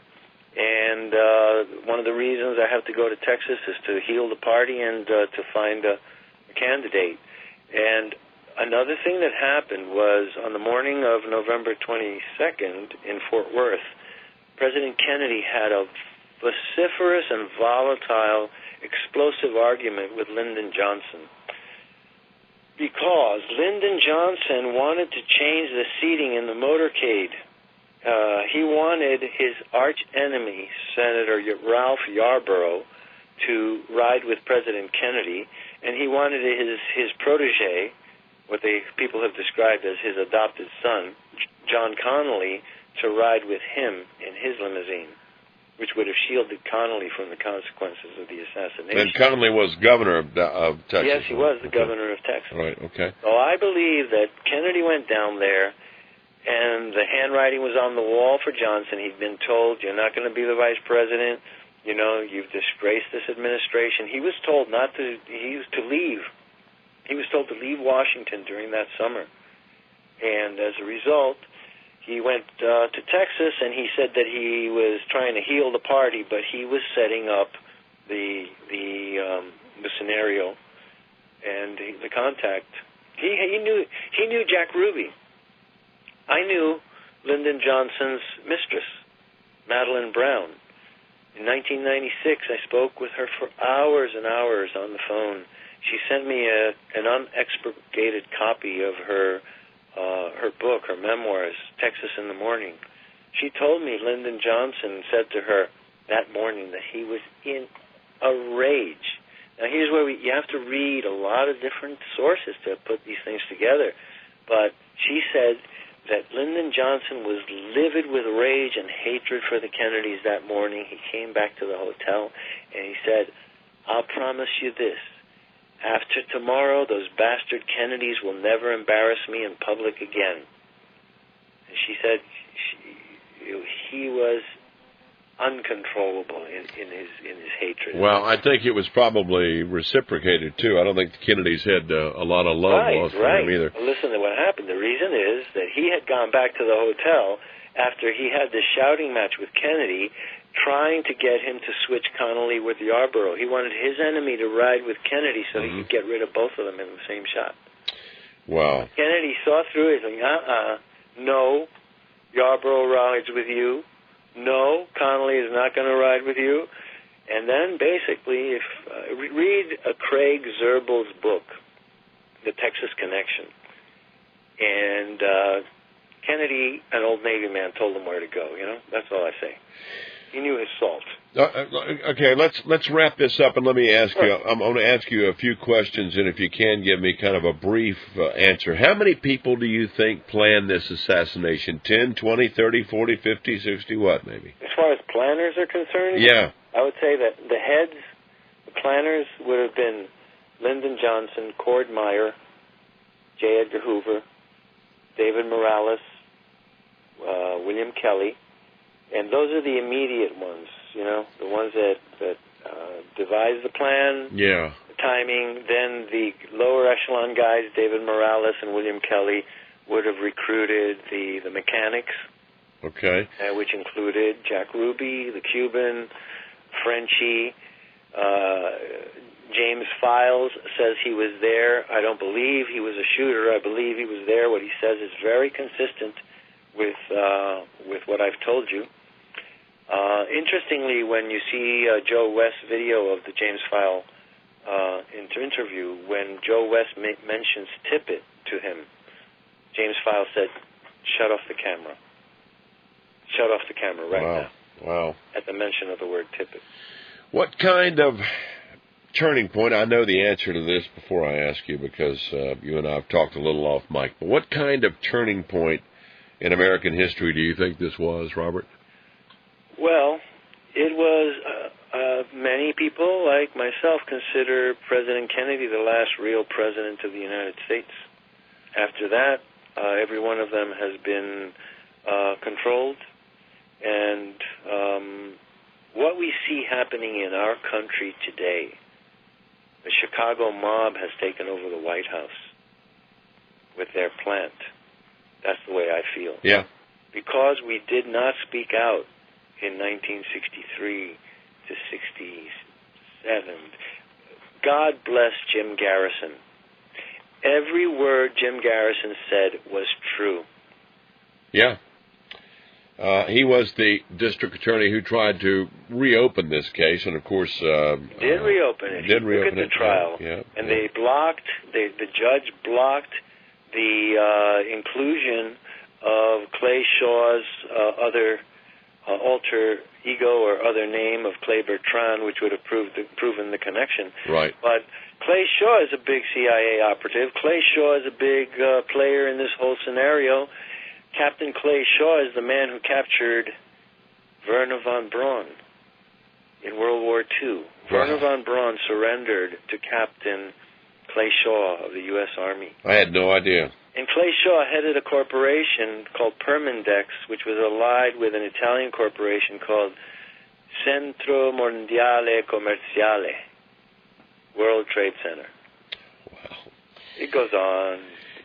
and one of the reasons I have to go to Texas is to heal the party and to find a candidate. And another thing that happened was on the morning of November 22nd in Fort Worth, President Kennedy had a vociferous and volatile, explosive argument with Lyndon Johnson, because Lyndon Johnson wanted to change the seating in the motorcade he wanted his arch enemy, Senator Ralph Yarborough, to ride with President Kennedy, and he wanted his protege, what people have described as his adopted son, John Connally, to ride with him in his limousine, which would have shielded Connally from the consequences of the assassination. And Connally was governor of Texas. Yes, he was the governor of Texas. Right, okay. So I believe that Kennedy went down there, and the handwriting was on the wall for Johnson. He'd been told, you're not going to be the vice president. You know, you've disgraced this administration. He was told to leave. He was told to leave Washington during that summer. And as a result, he went to Texas, and he said that he was trying to heal the party, but he was setting up the scenario and the contact. He knew Jack Ruby. I knew Lyndon Johnson's mistress, Madeline Brown. In 1996, I spoke with her for hours and hours on the phone. She sent me an unexpurgated copy of her book, her memoirs, Texas in the Morning. She told me Lyndon Johnson said to her that morning that he was in a rage. Now, here's where you have to read a lot of different sources to put these things together. But she said that Lyndon Johnson was livid with rage and hatred for the Kennedys that morning. He came back to the hotel, and he said, I'll promise you this. After tomorrow, those bastard Kennedys will never embarrass me in public again. And she said he was uncontrollable in his hatred. Well, I think it was probably reciprocated, too. I don't think the Kennedys had a lot of love lost for him either. Well, listen to what happened. The reason is that he had gone back to the hotel after he had this shouting match with Kennedy, trying to get him to switch Connally with Yarborough. He wanted his enemy to ride with Kennedy so he could get rid of both of them in the same shot. Wow. Kennedy saw through it, like, no, Yarborough rides with you. No, Connally is not going to ride with you. And then basically, read Craig Zerbel's book, The Texas Connection. And Kennedy, an old Navy man, told him where to go, you know? That's all I say. He knew his salt. Okay, let's wrap this up, and let me ask you. I'm going to ask you a few questions, and if you can, give me kind of a brief answer. How many people do you think planned this assassination? 10, 20, 30, 40, 50, 60, what, maybe? As far as planners are concerned, yeah, I would say that the planners would have been Lyndon Johnson, Cord Meyer, J. Edgar Hoover, David Morales, William Kelly. And those are the immediate ones, you know, the ones that devise the plan, the timing. Then the lower echelon guys, David Morales and William Kelly, would have recruited the mechanics, which included Jack Ruby, the Cuban, Frenchie. James Files says he was there. I don't believe he was a shooter. I believe he was there. What he says is very consistent with what I've told you. Interestingly, when you see Joe West's video of the James File interview, when Joe West mentions Tippit to him, James File said, shut off the camera. Shut off the camera now. Wow. At the mention of the word Tippit. What kind of turning point, I know the answer to this before I ask you because you and I have talked a little off mic, but what kind of turning point in American history do you think this was, Robert? Well, it was, many people like myself consider President Kennedy the last real president of the United States. After that, every one of them has been controlled, and what we see happening in our country today, the Chicago mob has taken over the White House with their plant. That's the way I feel. Yeah. Because we did not speak out in 1963 to 67. God bless Jim Garrison. Every word Jim Garrison said was true. Yeah. He was the district attorney who tried to reopen this case, and of course... did reopen it. Look at the trial. And they blocked, the judge blocked the inclusion of Clay Shaw's other alter ego or other name of Clay Bertrand, which would have proven the connection. Right. But Clay Shaw is a big CIA operative. Clay Shaw is a big player in this whole scenario. Captain Clay Shaw is the man who captured Wernher von Braun in World War II. Wernher von Braun surrendered to Captain Clay Shaw of the U.S. Army. I had no idea. And Clay Shaw headed a corporation called Permindex, which was allied with an Italian corporation called Centro Mondiale Commerciale, World Trade Center. Wow. It goes on.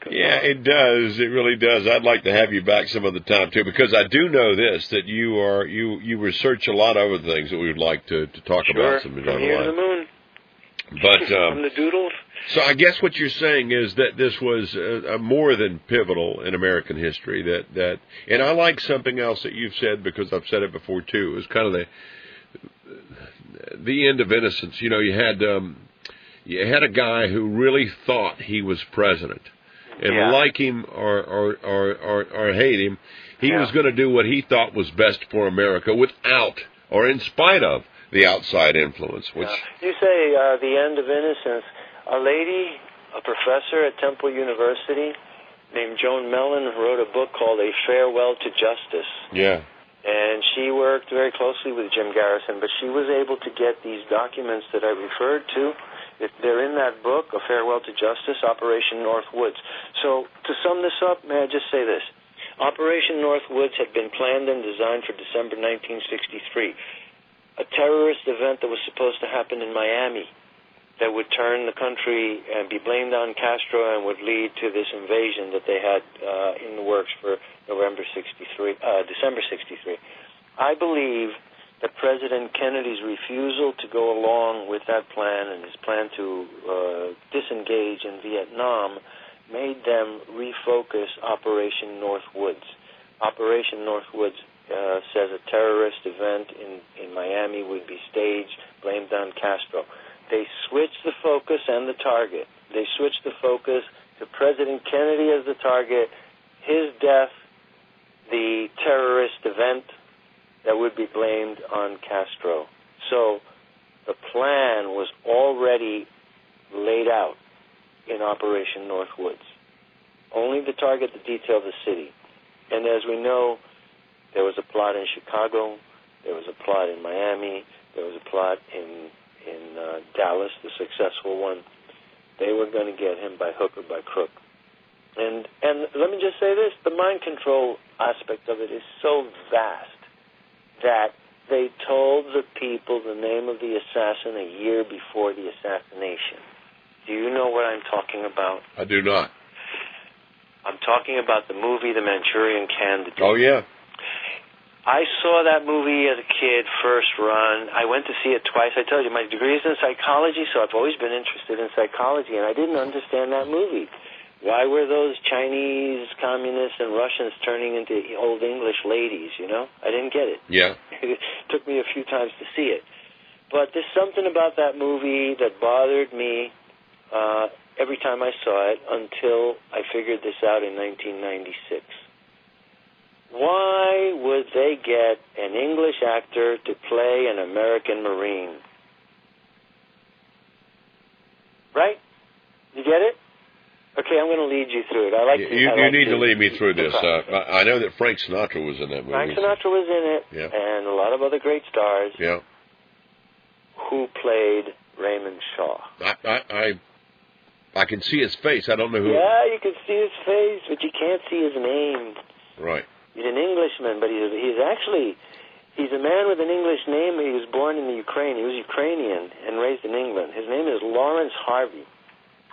It does. It really does. I'd like to have you back some other time too, because I do know this, that you research a lot of other things that we would like to talk about. Some from here to the moon. But from the doodles. So I guess what you're saying is that this was more than pivotal in American history. That and I like something else that you've said, because I've said it before too. It was kind of the end of innocence. You know, you had a guy who really thought he was president. And like him or hate him, he was going to do what he thought was best for America without or in spite of the outside influence. Which you say the end of innocence. A lady, a professor at Temple University named Joan Mellon, wrote a book called A Farewell to Justice. Yeah. And she worked very closely with Jim Garrison, but she was able to get these documents that I referred to. They're in that book, A Farewell to Justice, Operation Northwoods. So, to sum this up, may I just say this? Operation Northwoods had been planned and designed for December 1963, a terrorist event that was supposed to happen in Miami that would turn the country and be blamed on Castro and would lead to this invasion that they had in the works for December 63. I believe that President Kennedy's refusal to go along with that plan and his plan to disengage in Vietnam made them refocus Operation Northwoods. Operation Northwoods says a terrorist event in Miami would be staged, blamed on Castro. They switched the focus and the target. They switched the focus to President Kennedy as the target, his death, the terrorist event that would be blamed on Castro. So the plan was already laid out in Operation Northwoods. Only the target, the detail, the city. And as we know, there was a plot in Chicago, there was a plot in Miami, there was a plot in Dallas, the successful one. They were going to get him by hook or by crook. And let me just say this, the mind control aspect of it is so vast that they told the people the name of the assassin a year before the assassination. Do you know what I'm talking about? I do not. I'm talking about the movie The Manchurian Candidate. Oh, yeah. I saw that movie as a kid, first run. I went to see it twice. I told you, my degree is in psychology, so I've always been interested in psychology, and I didn't understand that movie. Why were those Chinese communists and Russians turning into old English ladies, you know? I didn't get it. Yeah. It took me a few times to see it. But there's something about that movie that bothered me every time I saw it until I figured this out in 1996. Why would they get an English actor to play an American Marine? Right? You get it? Okay, I'm going to lead you through it. You need to lead me through this. I know that Frank Sinatra was in that movie. Frank Sinatra was in it, yeah. And a lot of other great stars. Yeah. Who played Raymond Shaw? I can see his face. I don't know who. Yeah, you can see his face, but you can't see his name. Right. He's an Englishman, but he's a man with an English name. He was born in the Ukraine. He was Ukrainian and raised in England. His name is Lawrence Harvey.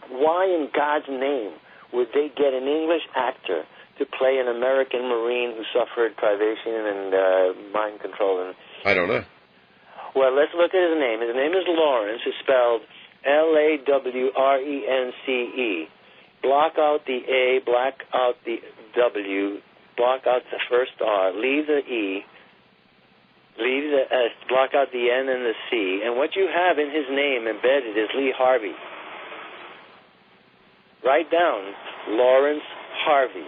Why in God's name would they get an English actor to play an American Marine who suffered privation and mind control? I don't know. Well, let's look at his name. His name is Lawrence. It's spelled Lawrence. Block out the A, block out the W, block out the first R, leave the E, leave the S, block out the N and the C. And what you have in his name embedded is Lee Harvey. Write down Lawrence Harvey.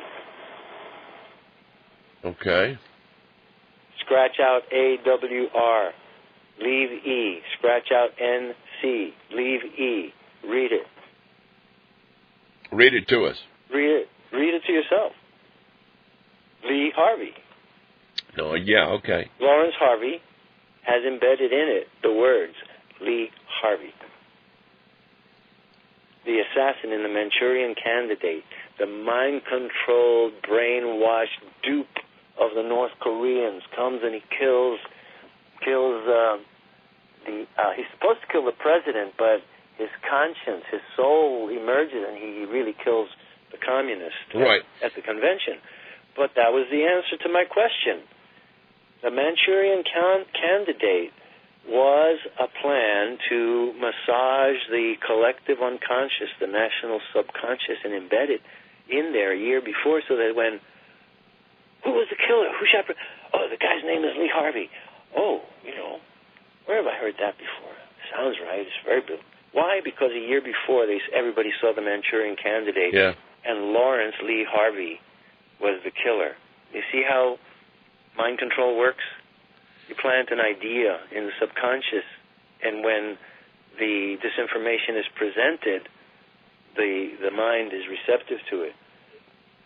Okay. Scratch out AWR. Leave E. Scratch out NC. Leave E. Read it. Read it to us. Read it. Read it to yourself. Lee Harvey. No, yeah, okay. Lawrence Harvey has embedded in it the words Lee Harvey. The assassin in the Manchurian Candidate, the mind-controlled, brainwashed dupe of the North Koreans, comes and he kills he's supposed to kill the president, but his conscience, his soul emerges, and he really kills the communist at the convention. But that was the answer to my question. The Manchurian Candidate was a plan to massage the collective unconscious, the national subconscious, and embed it in there a year before, so that when, who was the killer? Who shot? Oh, the guy's name is Lee Harvey. Oh, where have I heard that before? Sounds right. It's very good. Why? Because a year before, everybody saw the Manchurian Candidate, and Lawrence Lee Harvey was the killer. You see how mind control works? You plant an idea in the subconscious, and when the disinformation is presented, the mind is receptive to it.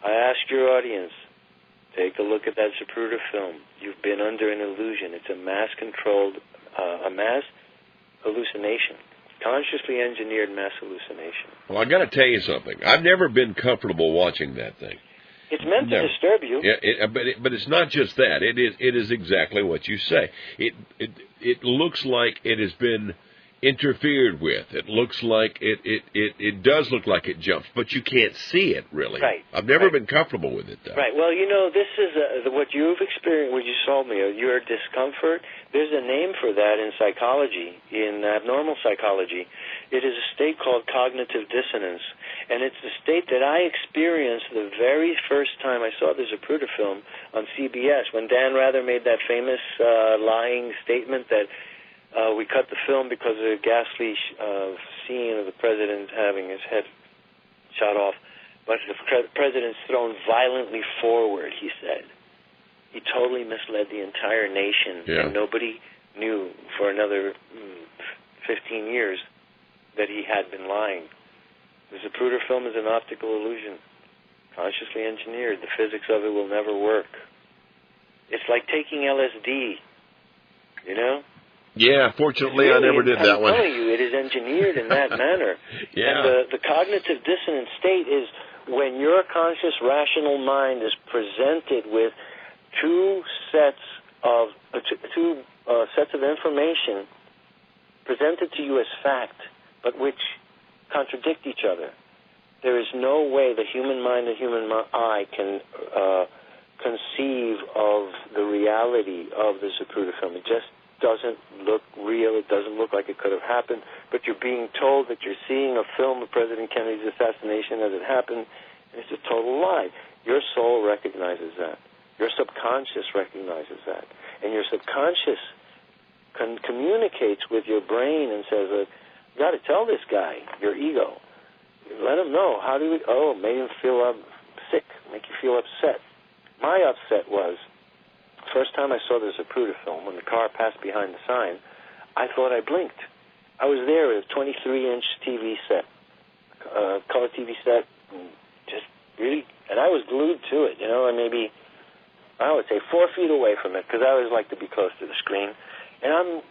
I ask your audience, take a look at that Zapruder film. You've been under an illusion. It's a mass-controlled, a mass hallucination, consciously engineered mass hallucination. Well, I got to tell you something. I've never been comfortable watching that thing. It's meant to disturb you. Yeah, but it's not just that. It is exactly what you say. It looks like it has been interfered with. It looks like it does look like it jumps, but you can't see it really. Right. I've never been comfortable with it though. Right. Well, this is what you've experienced. What you told me, your discomfort. There's a name for that in psychology, in abnormal psychology. It is a state called cognitive dissonance, and it's the state that I experienced the very first time I saw the Zapruder film on CBS, when Dan Rather made that famous lying statement that we cut the film because of a ghastly scene of the president having his head shot off. But the president's thrown violently forward, he said. He totally misled the entire nation, and nobody knew for another 15 years that he had been lying. The Zapruder film is an optical illusion, consciously engineered. The physics of it will never work. It's like taking LSD, Yeah, fortunately, I never did that one. I'm telling you, it is engineered in that manner. And the cognitive dissonance state is when your conscious, rational mind is presented with two sets of information presented to you as fact, but which contradict each other. There is no way the human mind and human eye can conceive of the reality of the Zapruder film. It just doesn't look real. It doesn't look like it could have happened. But you're being told that you're seeing a film of President Kennedy's assassination as it happened, and it's a total lie. Your soul recognizes that. Your subconscious recognizes that. And your subconscious communicates with your brain and says, you got to tell this guy, your ego. Let him know. How do you, make him feel sick, make you feel upset. My upset was, first time I saw the Zapruder film, when the car passed behind the sign, I thought I blinked. I was there with a 23-inch TV set, color TV set, just really, and I was glued to it, and maybe, I would say 4 feet away from it, because I always like to be close to the screen. And I'm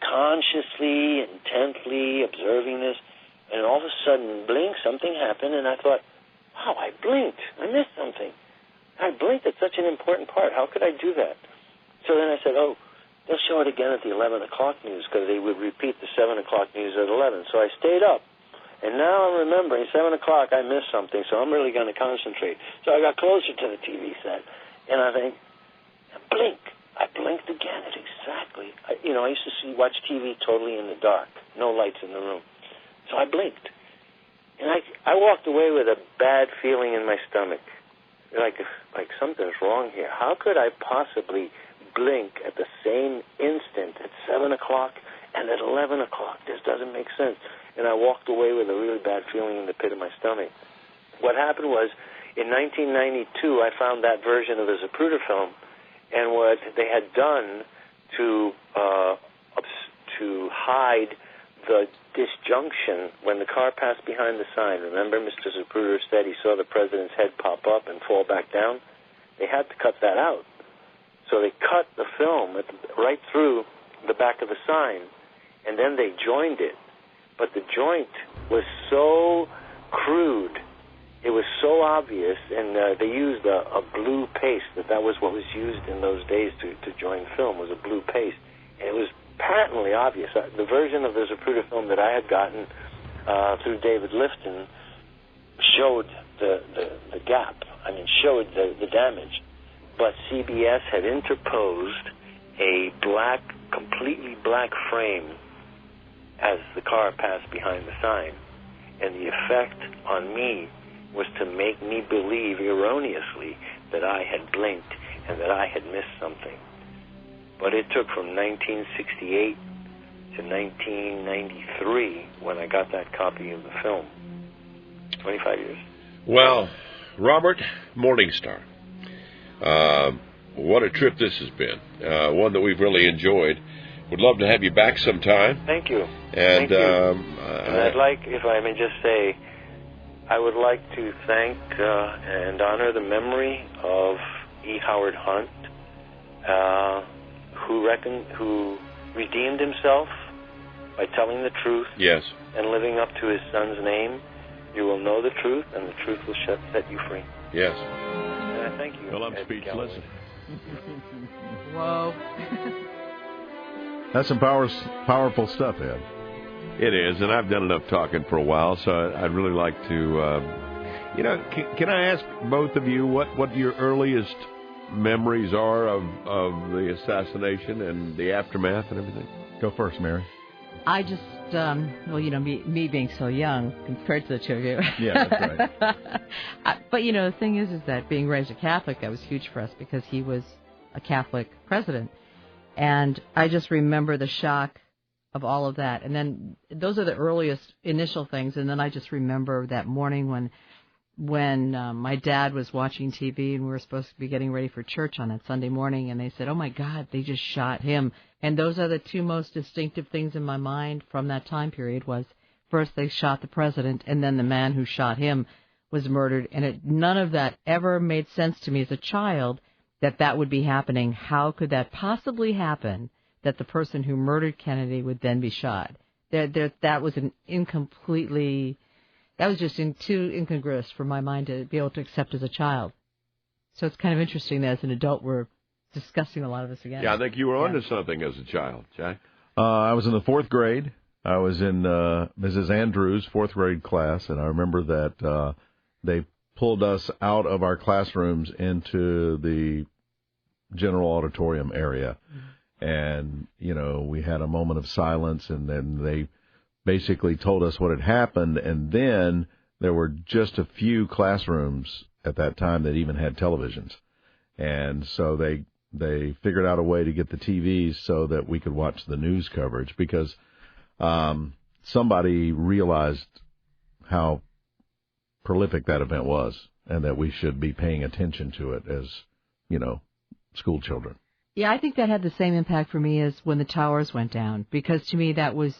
consciously, intently observing this, and all of a sudden, blink, something happened, and I thought, wow, I blinked. I missed something. I blinked at such an important part. How could I do that? So then I said, they'll show it again at the 11 o'clock news, because they would repeat the 7 o'clock news at 11. So I stayed up. And now I'm remembering 7 o'clock I missed something, so I'm really going to concentrate. So I got closer to the TV set, and I think, blink. I blinked again at exactly. I used to watch TV totally in the dark, no lights in the room. So I blinked. And I walked away with a bad feeling in my stomach, like something's wrong here. How could I possibly blink at the same instant at 7 o'clock and at 11 o'clock? This doesn't make sense. And I walked away with a really bad feeling in the pit of my stomach. What happened was, In 1992, I found that version of the Zapruder film, and what they had done to hide the disjunction when the car passed behind the sign. Remember, Mr. Zapruder said he saw the president's head pop up and fall back down? They had to cut that out. So they cut the film right through the back of the sign, and then they joined it. But the joint was so crude, it was so obvious, and they used a blue paste. That was what was used in those days to join film, was a blue paste. And it was patently obvious. The version of the Zapruder film that I had gotten through David Lifton showed the gap. I mean, showed the damage. But CBS had interposed a black, completely black frame as the car passed behind the sign. And the effect on me was to make me believe erroneously that I had blinked and that I had missed something. But it took from 1968 to 1993 when I got that copy of the film. 25 years. Well, Robert Morningstar, what a trip this has been. One that we've really enjoyed. Would love to have you back sometime. Thank you. And, Thank you. And I'd like, if I may just say, I would like to thank and honor the memory of E. Howard Hunt, who redeemed himself by telling the truth. Yes. And living up to his son's name. You will know the truth, and the truth will set you free. Yes. And I thank you. Well, I'm speechless. Whoa. That's some powerful stuff, Ed. It is, and I've done enough talking for a while, so I'd really like to, can I ask both of you what your earliest memories are of the assassination and the aftermath and everything? Go first, Mary. I just, me being so young compared to the two of you. Yeah, that's right. But, the thing is that being raised a Catholic, that was huge for us because he was a Catholic president. And I just remember the shock of all of that. And then those are the earliest initial things. And then I just remember that morning when my dad was watching TV and we were supposed to be getting ready for church on that Sunday morning. And they said, oh, my God, they just shot him. And those are the two most distinctive things in my mind from that time period was first they shot the president and then the man who shot him was murdered. And none of that ever made sense to me as a child that would be happening. How could that possibly happen, that the person who murdered Kennedy would then be shot? That was too incongruous for my mind to be able to accept as a child. So it's kind of interesting that as an adult we're discussing a lot of this again. Yeah, I think you were onto something as a child, Jack. I was in the fourth grade. I was in Mrs. Andrews' fourth grade class, and I remember that they pulled us out of our classrooms into the general auditorium area. And, we had a moment of silence, and then they basically told us what had happened. And then there were just a few classrooms at that time that even had televisions. And so they figured out a way to get the TVs so that we could watch the news coverage because somebody realized how prolific that event was and that we should be paying attention to it as, school children. Yeah, I think that had the same impact for me as when the towers went down, because to me that was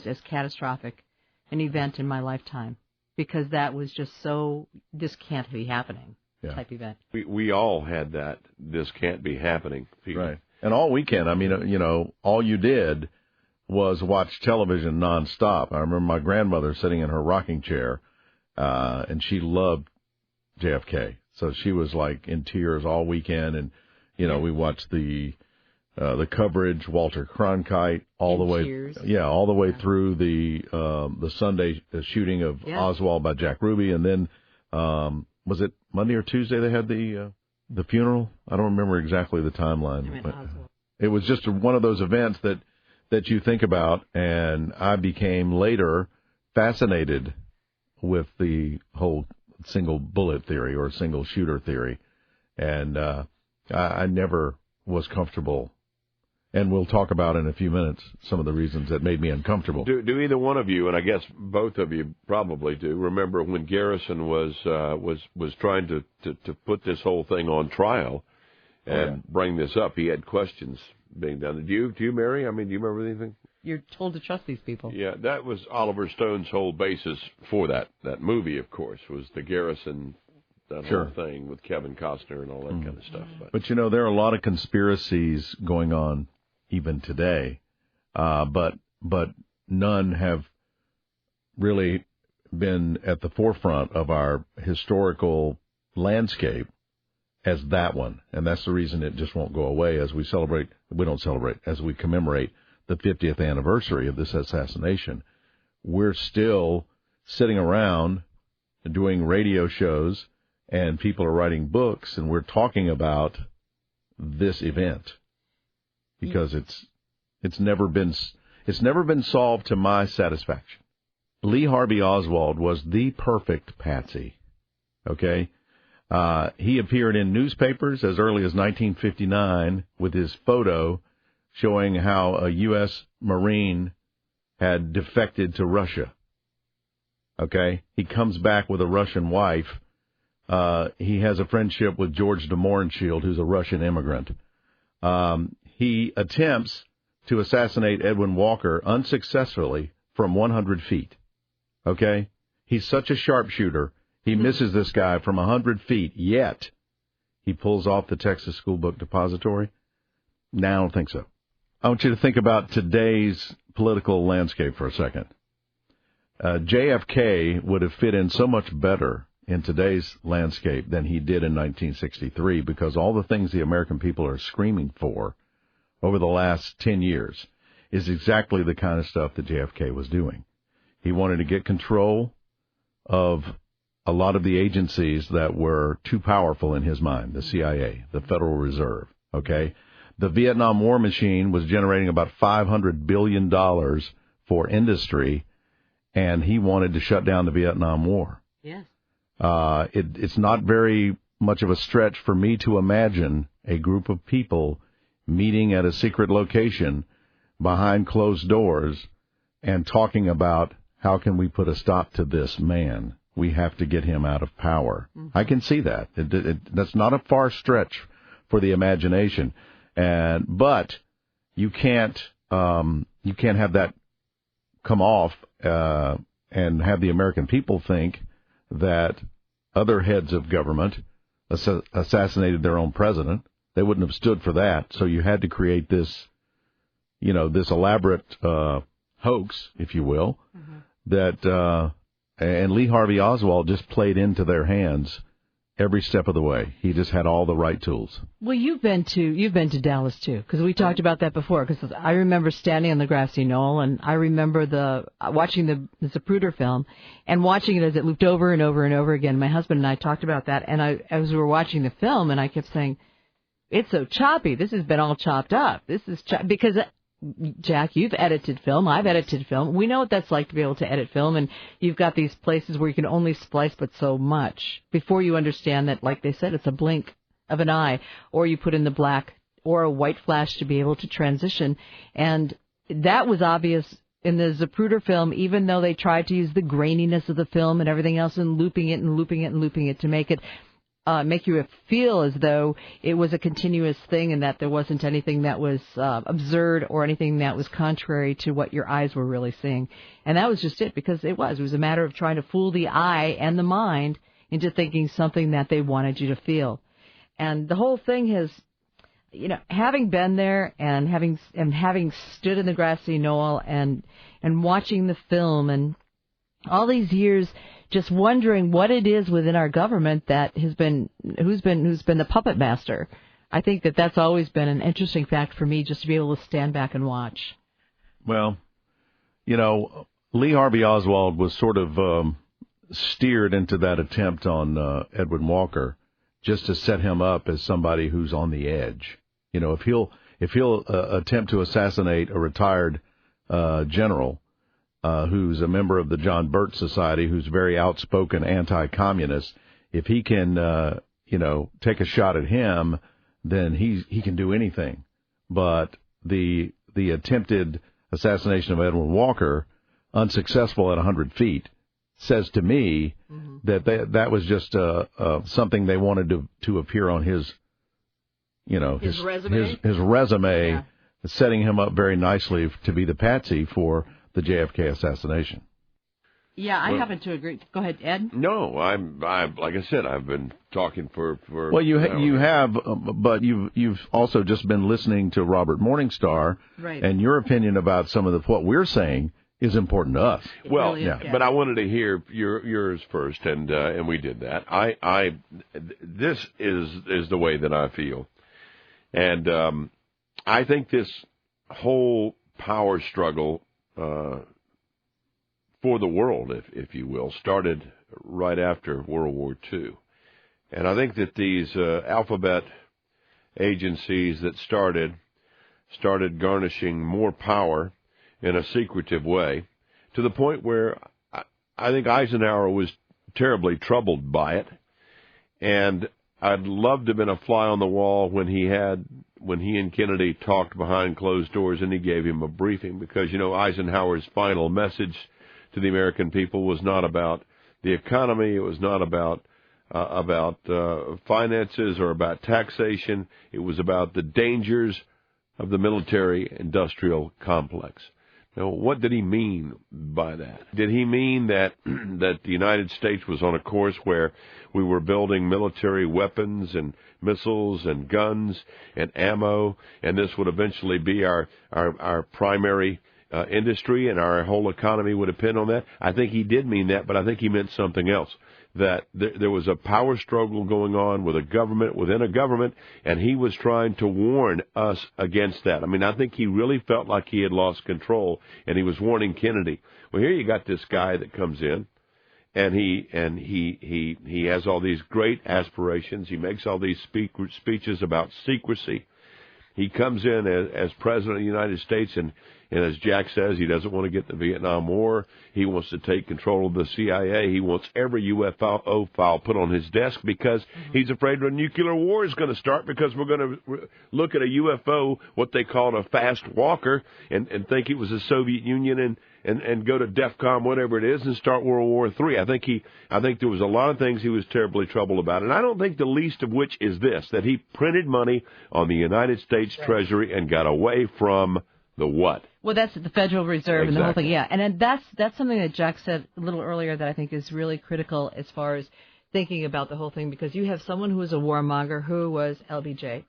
as catastrophic an event in my lifetime, because that was just so, this can't be happening type event. We all had that, this can't be happening feeling. Right. And all weekend, all you did was watch television nonstop. I remember my grandmother sitting in her rocking chair, and she loved JFK. So she was like in tears all weekend, and we watched the coverage, Walter Cronkite, all the way through the Sunday shooting of Oswald by Jack Ruby, and then was it Monday or Tuesday they had the funeral? I don't remember exactly the timeline. But it was just one of those events that you think about, and I became later fascinated with the whole single bullet theory or single shooter theory, and I never was comfortable And we'll talk about in a few minutes some of the reasons that made me uncomfortable. Do either one of you, and I guess both of you probably do, remember when Garrison was trying to put this whole thing on trial and bring this up? He had questions being done. Do you, Mary? I mean, do you remember anything? You're told to trust these people. Yeah, that was Oliver Stone's whole basis for that movie, of course, was the Garrison, that whole thing with Kevin Costner and all that kind of stuff. But, there are a lot of conspiracies going on even today, but none have really been at the forefront of our historical landscape as that one. And that's the reason it just won't go away as we commemorate the 50th anniversary of this assassination. We're still sitting around doing radio shows, and people are writing books, and we're talking about this event because it's never been solved to my satisfaction. Lee Harvey Oswald was the perfect patsy. Okay, he appeared in newspapers as early as 1959 with his photo showing how a U.S. Marine had defected to Russia. Okay, he comes back with a Russian wife. He has a friendship with George de Mohrenschildt, who's a Russian immigrant. He attempts to assassinate Edwin Walker unsuccessfully from 100 feet. Okay? He's such a sharpshooter, he misses this guy from 100 feet, yet he pulls off the Texas School Book Depository. No, I don't think so. I want you to think about today's political landscape for a second. JFK would have fit in so much better in today's landscape than he did in 1963 because all the things the American people are screaming for over the last 10 years is exactly the kind of stuff that JFK was doing. He wanted to get control of a lot of the agencies that were too powerful in his mind, the CIA, the Federal Reserve, okay? The Vietnam War machine was generating about $500 billion for industry, and he wanted to shut down the Vietnam War. Yes. It's not very much of a stretch for me to imagine a group of people meeting at a secret location behind closed doors and talking about how can we put a stop to this man. We have to get him out of power. Mm-hmm. I can see that. That's not a far stretch for the imagination. But you can't have that come off and have the American people think that other heads of government assassinated their own president. They wouldn't have stood for that. So you had to create this, this elaborate hoax, if you will, that and Lee Harvey Oswald just played into their hands every step of the way. He just had all the right tools. Well, you've been to Dallas too, because we talked about that before. Because I remember standing on the grassy knoll, and I remember watching the Zapruder film, and watching it as it looped over and over and over again. My husband and I talked about that, and as we were watching the film, and I kept saying, "It's so choppy. This has been all chopped up. This is because." Jack, you've edited film. I've edited film. We know what that's like to be able to edit film, and you've got these places where you can only splice but so much before you understand that, like they said, it's a blink of an eye, or you put in the black or a white flash to be able to transition. And that was obvious in the Zapruder film, even though they tried to use the graininess of the film and everything else and looping it and looping it and looping it to make it make you feel as though it was a continuous thing and that there wasn't anything that was absurd or anything that was contrary to what your eyes were really seeing. And that was just it, because it was a matter of trying to fool the eye and the mind into thinking something that they wanted you to feel. And the whole thing has, having been there and having stood in the grassy knoll and watching the film and all these years, just wondering what it is within our government that who's been the puppet master. I think that's always been an interesting fact for me, just to be able to stand back and watch. Well, Lee Harvey Oswald was sort of steered into that attempt on Edwin Walker just to set him up as somebody who's on the edge. If he'll attempt to assassinate a retired general, who's a member of the John Birch Society, who's very outspoken anti-communist, if he can, take a shot at him, then he can do anything. But the attempted assassination of Edwin Walker, unsuccessful at 100 feet, says to me that was just something they wanted to appear on his resume. His resume, yeah, setting him up very nicely to be the patsy for the JFK assassination. Yeah, I happen to agree. Go ahead, Ed. No, I'm like I said, I've been talking for. Well, you have, but you've also just been listening to Robert Morningstar, right? And your opinion about some of what we're saying is important to us. Well, really yeah, but I wanted to hear yours first, and we did that. This is the way that I feel, and I think this whole power struggle for the world, if you will, started right after World War II. And I think that these alphabet agencies that started garnishing more power in a secretive way, to the point where I think Eisenhower was terribly troubled by it. And I'd love to have been a fly on the wall when he and Kennedy talked behind closed doors and he gave him a briefing, because, Eisenhower's final message to the American people was not about the economy. It was not about finances or about taxation. It was about the dangers of the military-industrial complex. Now, what did he mean by that? Did he mean that the United States was on a course where we were building military weapons and missiles and guns and ammo, and this would eventually be our primary industry, and our whole economy would depend on that? I think he did mean that, but I think he meant something else, that there was a power struggle going on with a government within a government, and he was trying to warn us against that. I mean, I think he really felt like he had lost control, and he was warning Kennedy. Well, here you got this guy that comes in, and he has all these great aspirations. He makes all these speeches about secrecy. He comes in as president of the United States, and as Jack says, he doesn't want to get the Vietnam War. He wants to take control of the CIA. He wants every UFO file put on his desk because he's afraid a nuclear war is going to start, because we're going to look at a UFO, what they call a fast walker, and think it was the Soviet Union and go to DEFCON, whatever it is, and start World War III. I think there was a lot of things he was terribly troubled about, and I don't think the least of which is this, that he printed money on the United States Treasury and got away from the what? Well, that's the Federal Reserve. Exactly. And the whole thing, yeah. And then that's something that Jack said a little earlier that I think is really critical as far as thinking about the whole thing, because you have someone who was a warmonger, who was LBJ.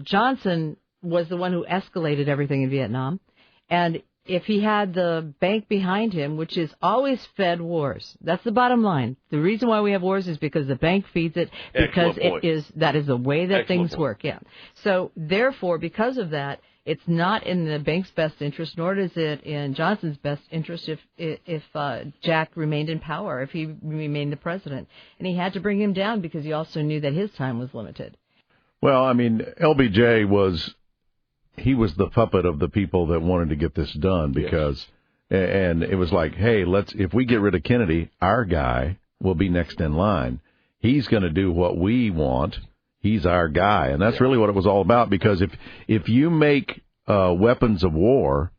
Johnson was the one who escalated everything in Vietnam, and if he had the bank behind him, which is always fed wars. That's the bottom line. The reason why we have wars is because the bank feeds it, because that is the way that things work. Yeah. So therefore, because of that, it's not in the bank's best interest, nor is it in Johnson's best interest if Jack remained in power, if he remained the president. And he had to bring him down because he also knew that his time was limited. Well, I mean, LBJ was the puppet of the people that wanted to get this done, because, and it was like, hey, if we get rid of Kennedy, our guy will be next in line. He's going to do what we want. He's our guy. And that's really what it was all about, because if you make weapons of war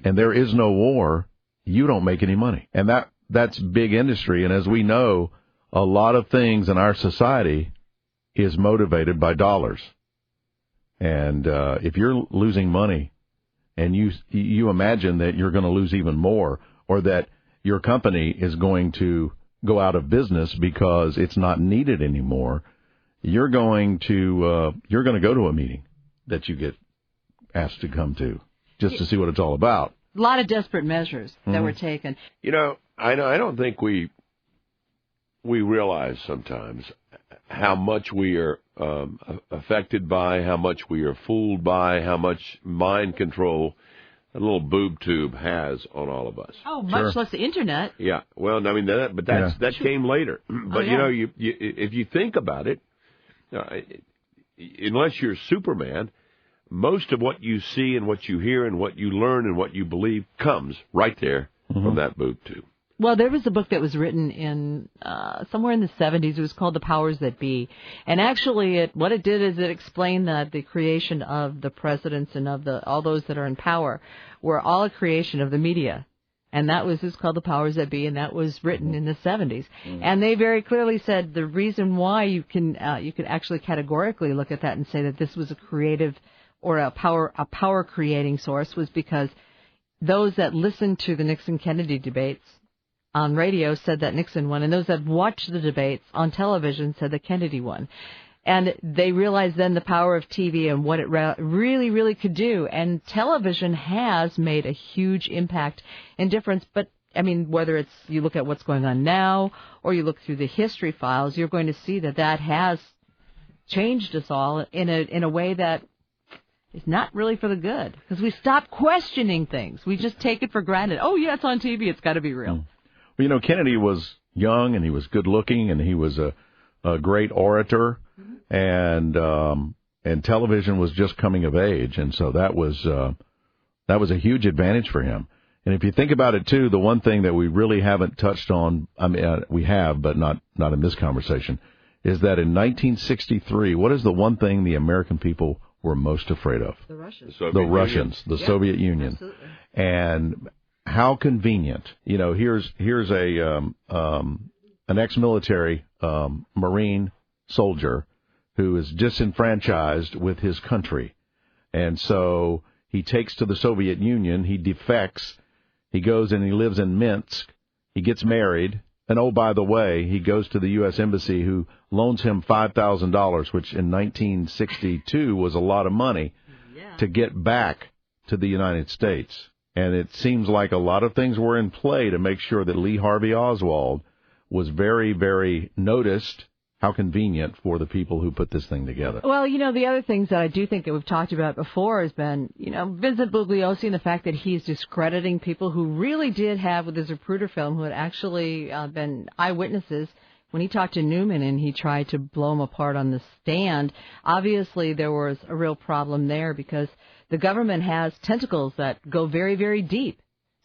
and there is no war, you don't make any money. And that's big industry. And as we know, a lot of things in our society is motivated by dollars. And if you're losing money and you imagine that you're going to lose even more, or that your company is going to go out of business because it's not needed anymore, you're going to go to a meeting that you get asked to come to just to see what it's all about. A lot of desperate measures that were taken. I don't think we realize sometimes how much we are affected by, how much we are fooled by, how much mind control a little boob tube has on all of us. Oh, much less the internet. Yeah. Well, I mean, that came later. But you if you think about it, unless you're Superman, most of what you see and what you hear and what you learn and what you believe comes right there from that boob tube. Well, there was a book that was written in somewhere in the 70s. It was called The Powers That Be. And actually, what it did is it explained that the creation of the presidents and of all those that are in power were all a creation of the media. And it's called The Powers That Be, and that was written in the 70s. And they very clearly said the reason why you can actually categorically look at that and say that this was a creative or a power creating source was because those that listened to the Nixon-Kennedy debates on radio said that Nixon won, and those that watched the debates on television said that Kennedy won. And they realized then the power of TV and what it really, really could do. And television has made a huge impact and difference. But, I mean, whether you look at what's going on now or you look through the history files, you're going to see that has changed us all in a way that is not really for the good. Because we stop questioning things. We just take it for granted. Oh, yeah, it's on TV. It's got to be real. Well, you know, Kennedy was young and he was good looking and he was a great orator, and television was just coming of age, and so that was a huge advantage for him. And if you think about it too, the one thing that we really haven't touched on, I mean, we have, but not in this conversation, is that in 1963, what is the one thing the American people were most afraid of? The Russians. The Soviet Union. Absolutely. And how convenient. You know, here's an ex-military Marine soldier who is disenfranchised with his country. And so he takes to the Soviet Union, he defects, he goes and he lives in Minsk, he gets married, and oh, by the way, he goes to the U.S. Embassy, who loans him $5,000, which in 1962 was a lot of money, to get back to the United States. And it seems like a lot of things were in play to make sure that Lee Harvey Oswald was very, very noticed. How convenient for the people who put this thing together. Well, you know, the other things that I do think that we've talked about before has been, you know, Vincent Bugliosi and the fact that he's discrediting people who really did have, with his Zapruder film, who had actually been eyewitnesses. When he talked to Newman and he tried to blow him apart on the stand, obviously there was a real problem there because the government has tentacles that go very, very deep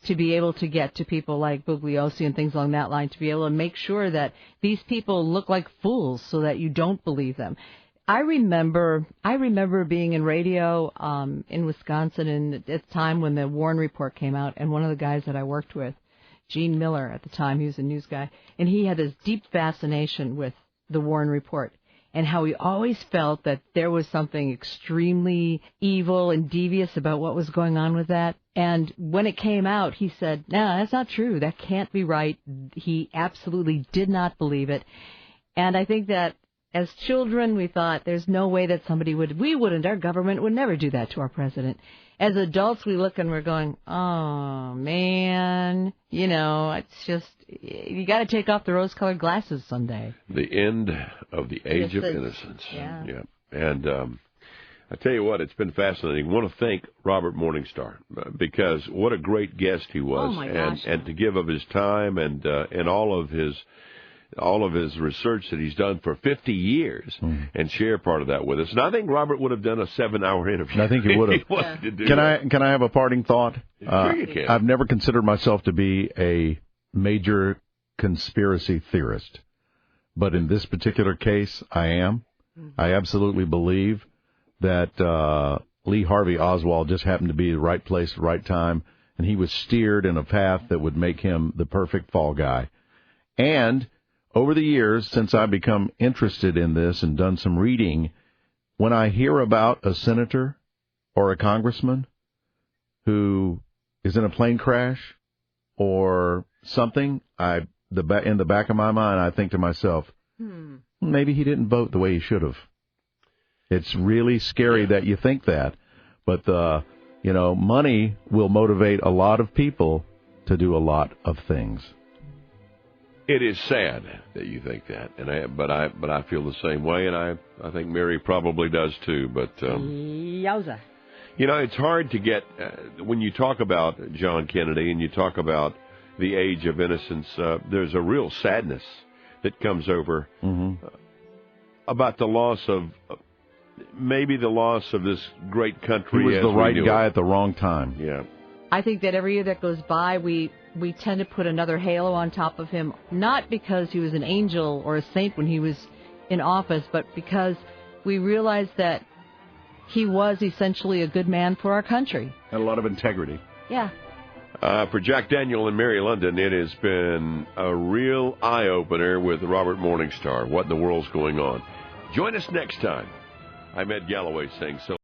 to be able to get to people like Bugliosi and things along that line, to be able to make sure that these people look like fools so that you don't believe them. I remember being in radio in Wisconsin and at the time when the Warren Report came out, and one of the guys that I worked with, Gene Miller at the time, he was a news guy, and he had this deep fascination with the Warren Report and how he always felt that there was something extremely evil and devious about what was going on with that. And when it came out, he said, no, that's not true. That can't be right. He absolutely did not believe it. And I think that as children, we thought there's no way that our government would never do that to our president. As adults, we look and we're going, oh, man, you know, it's just, you got to take off the rose-colored glasses someday. The end of the age of innocence. Yeah. And I tell you what, it's been fascinating. I want to thank Robert Morningstar because what a great guest he was. Oh, my gosh. And to give of his time and all of his research that he's done for 50 years and share part of that with us. And I think Robert would have done a 7-hour interview. I think he would have. Can I have a parting thought? Sure you can. I've never considered myself to be a major conspiracy theorist, but in this particular case, I am. I absolutely believe that Lee Harvey Oswald just happened to be the right place, the right time, and he was steered in a path that would make him the perfect fall guy. And over the years, since I've become interested in this and done some reading, when I hear about a senator or a congressman who is in a plane crash or something, in the back of my mind, I think to myself, maybe he didn't vote the way he should have. It's really scary that you think that, but money will motivate a lot of people to do a lot of things. It is sad that you think that, but I feel the same way, and I think Mary probably does too. But yowza. You know, it's hard to get when you talk about John Kennedy and you talk about the age of innocence. There's a real sadness that comes over about the loss of this great country. He was the right guy at the wrong time. Yeah. I think that every year that goes by, we we tend to put another halo on top of him, not because he was an angel or a saint when he was in office, but because we realize that he was essentially a good man for our country. And a lot of integrity. Yeah. For Jack Daniel and Mary London, it has been a real eye-opener with Robert Morningstar. What in the world's going on? Join us next time. I'm Ed Galloway saying so.